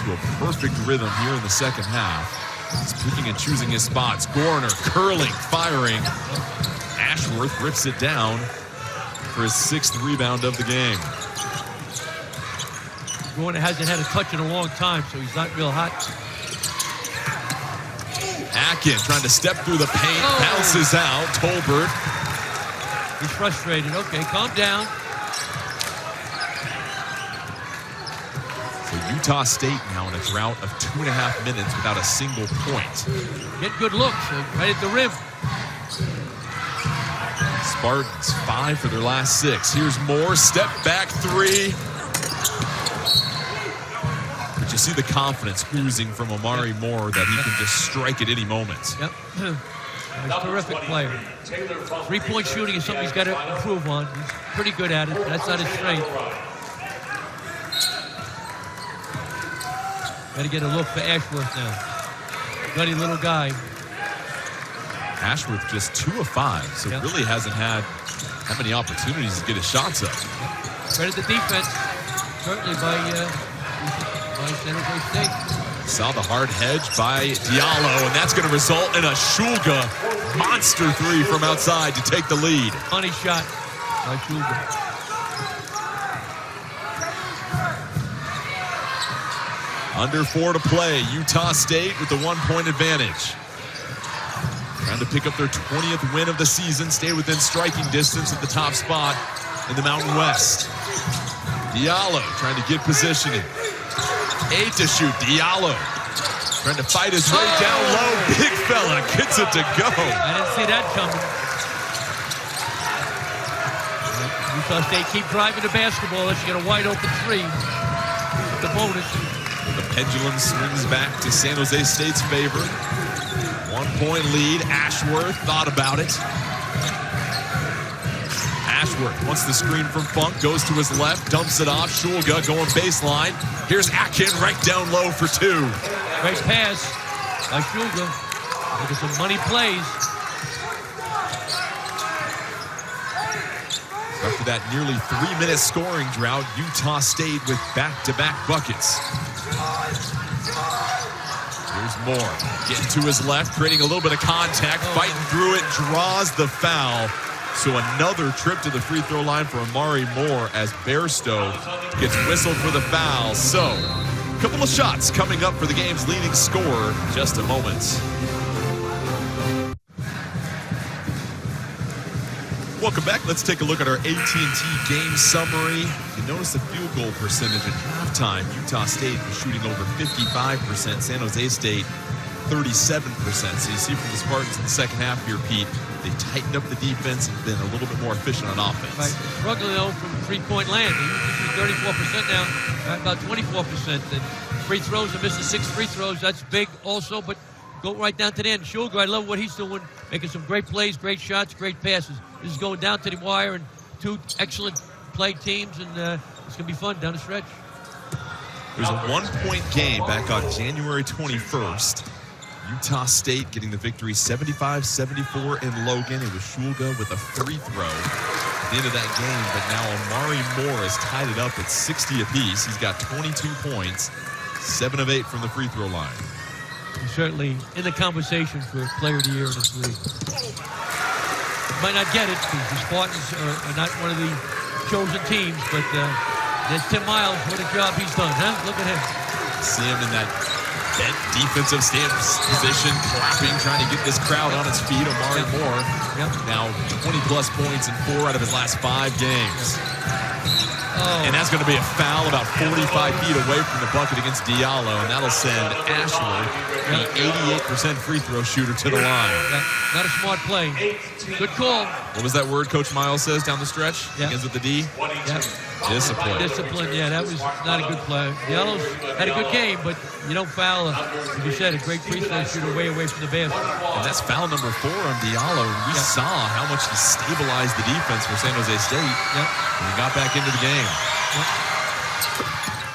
to a perfect rhythm here in the second half. He's picking and choosing his spots. Gorner curling, firing. Ashworth rips it down for his 6th rebound of the game. Gorner hasn't had a touch in a long time, so he's not real hot. Akin trying to step through the paint, bounces out. Tolbert. He's frustrated. Okay, calm down. So Utah State now in a drought of 2.5 minutes without a single point. Get good looks right at the rim. Spartans 5 for their last 6. Here's Moore, step back 3. But you see the confidence oozing from Omari Moore that he can just strike at any moment. Yep. He's a terrific player. 3-point shooting is something he's got to improve on. He's pretty good at it, but that's not his strength. Got to get a look for Ashworth now. Gutty little guy. Ashworth just 2 of 5, so really hasn't had that many opportunities to get his shots up. Credit the defense, certainly by San Jose State. Saw the hard hedge by Diallo, and that's going to result in a Shulga monster 3 from outside to take the lead. Funny shot by Shulga. Under 4 to play. Utah State with the 1-point advantage. Trying to pick up their 20th win of the season, stay within striking distance at the top spot in the Mountain West. Diallo trying to get positioning. 8 to shoot. Diallo trying to fight his way down low. Big fella gets it to go. I didn't see that coming. Utah State keep driving the basketball unless you get a wide open 3. The bonus. The pendulum swings back to San Jose State's favor. 1-point lead. Ashworth thought about it. Ashworth wants the screen from Funk, goes to his left, dumps it off. Shulga going baseline. Here's Akin right down low for 2. Great pass by Shulga. Look at some money plays. After that nearly 3-minute scoring drought, Utah State with back-to-back buckets. Here's Moore, getting to his left, creating a little bit of contact, fighting through it, draws the foul. So another trip to the free throw line for Omari Moore as Bairstow gets whistled for the foul. So a couple of shots coming up for the game's leading scorer in just a moment. Welcome back. Let's take a look at our AT&T game summary. You notice the field goal percentage at halftime. Utah State was shooting over 55%. San Jose State, 37%. So you see from the Spartans in the second half here, Pete, they tightened up the defense and been a little bit more efficient on offense. Right. Struggling, though, from three-point land. He usually 34% now, about 24%. And free throws, and missing 6 free throws. That's big also, but go right down to the end. Shulga, I love what he's doing, making some great plays, great shots, great passes. This is going down to the wire, and 2 excellent plague teams, and it's going to be fun down the stretch. It was a one-point game back on January 21st. Utah State getting the victory 75-74 in Logan. It was Shulga with a free throw at the end of that game, but now Amari Moore has tied it up at 60 apiece. He's got 22 points, 7 of 8 from the free throw line. He's certainly in the conversation for Player of the Year in this league. Might not get it because the Spartans are not one of the chosen teams, but there's Tim Miles. What a job he's done, huh? Look at him. See him in that bent defensive stance position, clapping, trying to get this crowd on its feet. Amari Moore, now 20-plus points in 4 out of his last 5 games. And that's going to be a foul about 45 feet away from the bucket against Diallo, and that'll send Ashworth, the 88% free throw shooter, to the line. Not a smart play. Good call. What was that word Coach Miles says down the stretch? Begins with the D? Discipline. Discipline, yeah, that was not a good play. Diallo's had a good game, but you don't foul, as you said, a great free throw shooter way away from the basket. And that's foul number 4 on Diallo, and we saw how much he stabilized the defense for San Jose State when he got back into the game.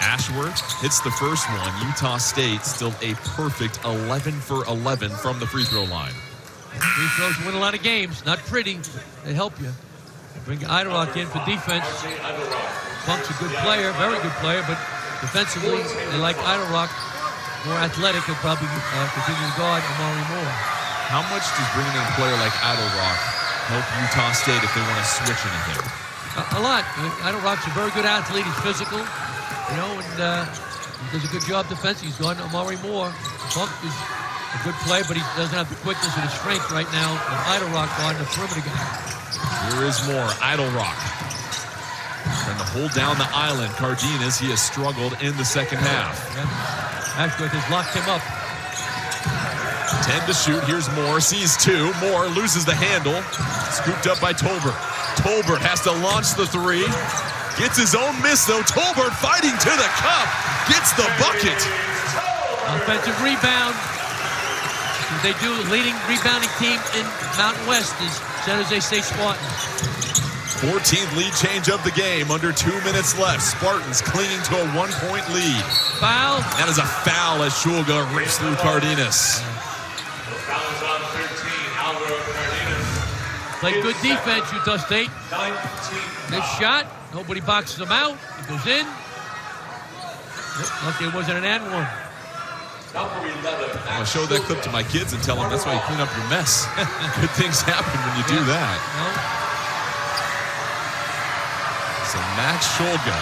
Ashworth hits the first one. Utah State still a perfect 11 for 11 from the free throw line. Free throws win a lot of games. Not pretty. They help you. Bring Idarock in for defense. Punk's a good player, very good player, but defensively, they like Idarock. More athletic. He'll probably continue to guard Amari Moore. How much does bringing in a player like Idarock help Utah State if they want to switch anything? A lot. Idarock's a very good athlete. He's physical, you know, and he does a good job defensively. He's gone to Amari Moore. Punk is a good player, but he doesn't have the quickness and the strength right now of Idarock on the perimeter guy. Here is more. Idarock trying to hold down the island. Cardenas, he has struggled in the second half. Ashworth has locked him up. 10 to shoot. Here's Moore. Sees 2. Moore loses the handle. Scooped up by Tolbert. Tolbert has to launch the 3. Gets his own miss, though. Tolbert fighting to the cup. Gets the bucket. Offensive rebound. They do. Leading rebounding team in Mountain West is San Jose State Spartans. 14th lead change of the game. Under 2 minutes left. Spartans clinging to a 1-point lead. Foul. That is a foul as Shulga rips through Cardenas. Played good defense, Utah State. This shot, nobody boxes him out. It goes in. Lucky it wasn't an and one. I'm going to show that clip to my kids and tell them that's why you clean up your mess. Good things happen when you do that. So Max Shulga,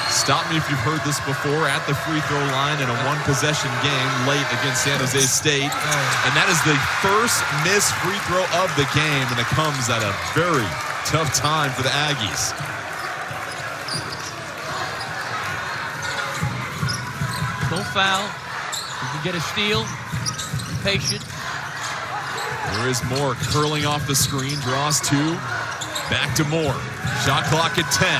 stop me if you've heard this before, at the free throw line in a one-possession game late against San Jose State. And that is the first missed free throw of the game, and it comes at a very tough time for the Aggies. Don't foul. You can get a steal. Be patient. There is Moore curling off the screen, draws 2. Back to Moore. Shot clock at 10.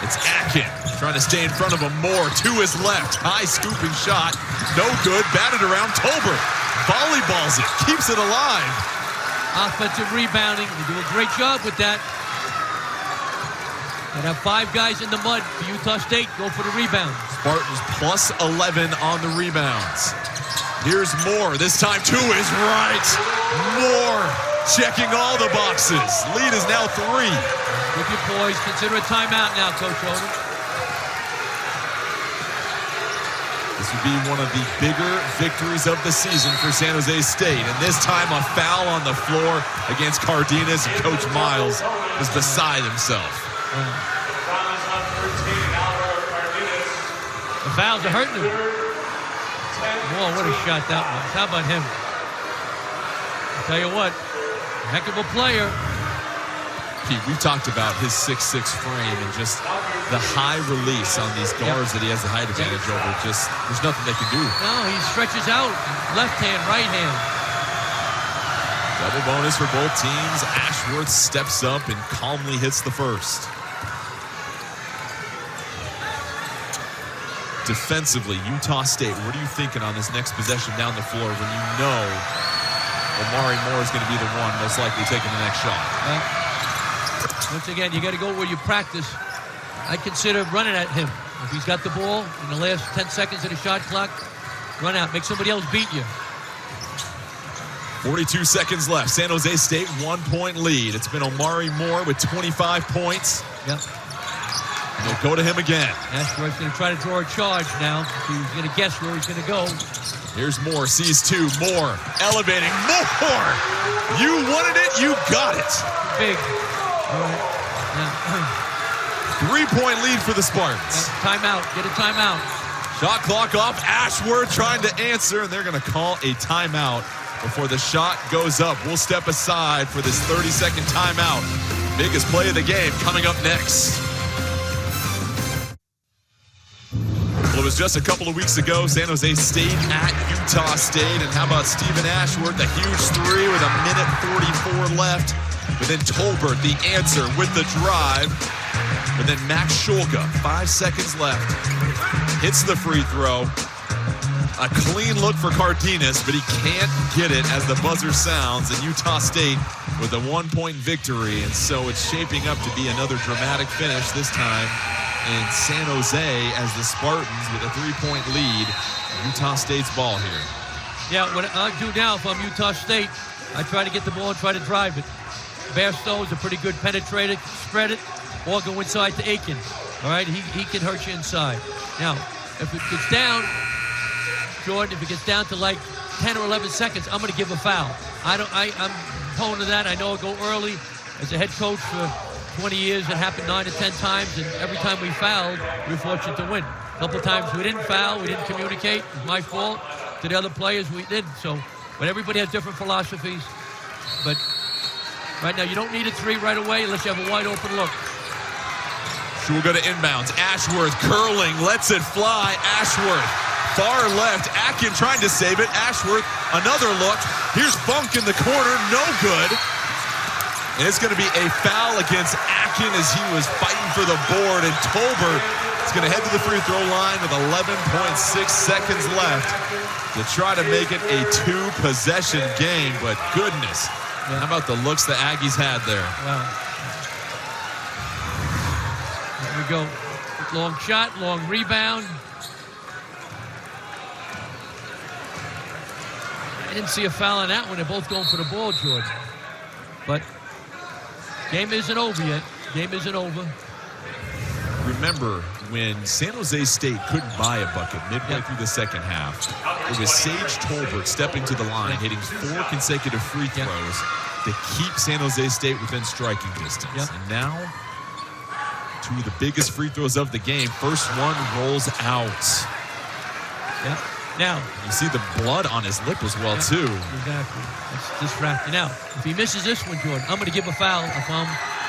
It's Atkin trying to stay in front of him. Moore to his left. High scooping shot. No good. Batted around. Tolbert volleyballs it. Keeps it alive. Offensive rebounding. They do a great job with that. And have 5 guys in the mud for Utah State. Go for the rebound. Spartans plus 11 on the rebounds. Here's Moore. This time 2 is right. Moore checking all the boxes. Lead is now 3. With your poise, consider a timeout now, Coach Odom. This would be one of the bigger victories of the season for San Jose State. And this time a foul on the floor against Cardenas. And Coach Miles was beside himself. The fouls are hurting him. Whoa, what a shot that was. How about him? I'll tell you what, heck of a player. Pete, we've talked about his 6'6" frame and just the high release on these guards that he has the height advantage over. Just, there's nothing they can do. No, he stretches out. Left hand, right hand. Double bonus for both teams. Ashworth steps up and calmly hits the first. Defensively, Utah State, what are you thinking on this next possession down the floor when you know Amari Moore is going to be the one most likely taking the next shot? Once again, you got to go where you practice. I'd consider running at him. If he's got the ball in the last 10 seconds of the shot clock, run out. Make somebody else beat you. 42 seconds left. San Jose State 1-point lead. It's been Omari Moore with 25 points. Yep. And they'll go to him again. Ashworth's going to try to draw a charge now. He's going to guess where he's going to go. Here's Moore, sees two. Moore elevating. Moore! You wanted it, you got it. Big. All right. Yeah. 3-point lead for the Spartans. Yeah. Timeout. Get a timeout. Shot clock off. Ashworth trying to answer, and they're going to call a timeout before the shot goes up. We'll step aside for this 30-second timeout. Biggest play of the game coming up next. Well, it was just a couple of weeks ago, San Jose State at Utah State. And how about Stephen Ashworth, a huge three with 1:44 left. But then Tolbert, the answer with the drive. But then Max Shulka, 5 seconds left, hits the free throw. A clean look for Cardenas, but he can't get it as the buzzer sounds. And Utah State with a 1-point victory. And so it's shaping up to be another dramatic finish, this time in San Jose, as the Spartans with a 3-point lead. Utah State's ball here. Yeah, what I do now if I'm Utah State, I try to get the ball and try to drive it. Bairstow is a pretty good penetrator, spread it, or go inside to Aiken. All right, he can hurt you inside. Now, if it gets down, Jordan, if it gets down to like 10 or 11 seconds, I'm going to give a foul. I'm opponent to that. I know I go early. As a head coach for 20 years, it happened 9 to 10 times, and every time we fouled, we were fortunate to win. A couple of times we didn't foul, we didn't communicate. It was my fault. To the other players, we did. So, but everybody has different philosophies. But right now, you don't need a three right away unless you have a wide open look. Shulga to inbounds. Ashworth curling, lets it fly. Ashworth far left. Akin trying to save it. Ashworth, another look. Here's Funk in the corner, no good. And it's going to be a foul against Akin as he was fighting for the board. And Tolbert is going to head to the free throw line with 11.6 seconds left to try to make it a 2-possession game. But goodness, how about the looks the Aggies had there? Wow. Here we go. Long shot, long rebound. I didn't see a foul on that one. They're both going for the ball, George. But game isn't over yet. Game isn't over. Remember when San Jose State couldn't buy a bucket midway through the second half, it was Sage Tolbert stepping to the line, hitting 4 consecutive free throws to keep San Jose State within striking distance. And now, 2 of the biggest free throws of the game. First one rolls out. Now, you see the blood on his lip as well, too. Exactly. That's distracting. Now, if he misses this one, Jordan, I'm going to give a foul if I'm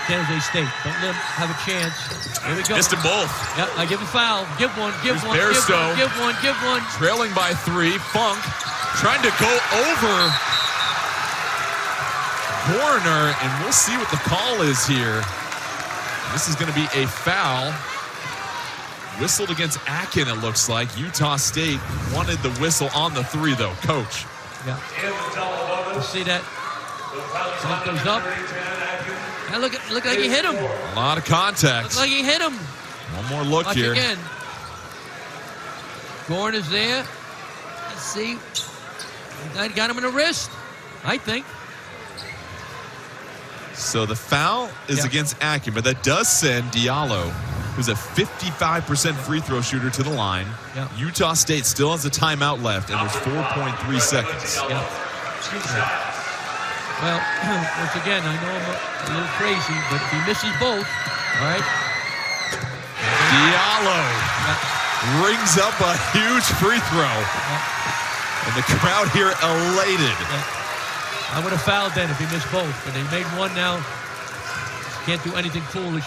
San Jose State. Don't let him have a chance. Here we go. Missed them both. Yeah, I give a foul. Give one, give Here's one, Bairstow. give one, give one. Trailing by 3. Funk trying to go over Warner, and we'll see what the call is here. This is going to be a foul. Whistled against Akin, it looks like. Utah State wanted the whistle on the 3, though. Coach. Yeah. You see that? Funk goes up. Now look like he hit him. A lot of contact. Looks like he hit him. One more look Watch here. Again. Gorn is there. Let's see. That got him in the wrist, I think. So the foul is against Akin, but that does send Diallo, who's a 55% free throw shooter, to the line. Utah State still has a timeout left, and there's 4.3 seconds. Well, once again, I know I'm a little crazy, but if he misses both, all right. Diallo rings up a huge free throw. And the crowd here elated. I would have fouled then if he missed both, but they made one now. Can't do anything foolish.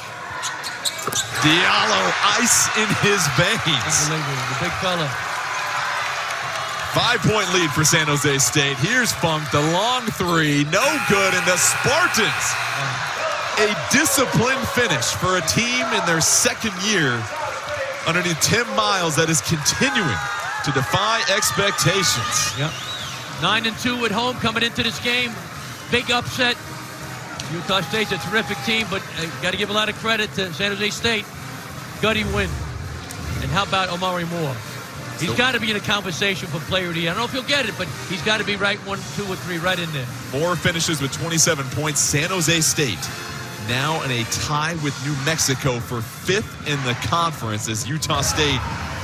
Diallo, ice in his veins. Unbelievable, the big fella. 5-point lead for San Jose State. Here's Funk, the long 3, no good, and the Spartans. A disciplined finish for a team in their second year underneath Tim Miles that is continuing to defy expectations. 9-2 at home coming into this game. Big upset. Utah State's a terrific team, but got to give a lot of credit to San Jose State. gutty win. And how about Omari Moore? He's got to be in a conversation for player of the year. I don't know if he'll get it, but he's got to be right 1, 2, or 3 right in there. Moore finishes with 27 points. San Jose State now in a tie with New Mexico for 5th in the conference as Utah State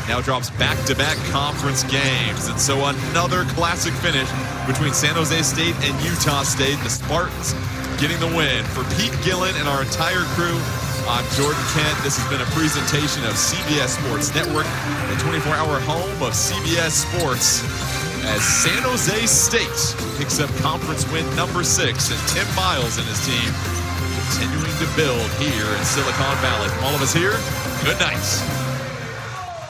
now drops back-to-back conference games. And so another classic finish between San Jose State and Utah State. The Spartans getting the win. For Pete Gillen and our entire crew, I'm Jordan Kent. This has been a presentation of CBS Sports Network, the 24-hour home of CBS Sports, as San Jose State picks up conference win number 6, and Tim Miles and his team continuing to build here in Silicon Valley. From all of us here, good night.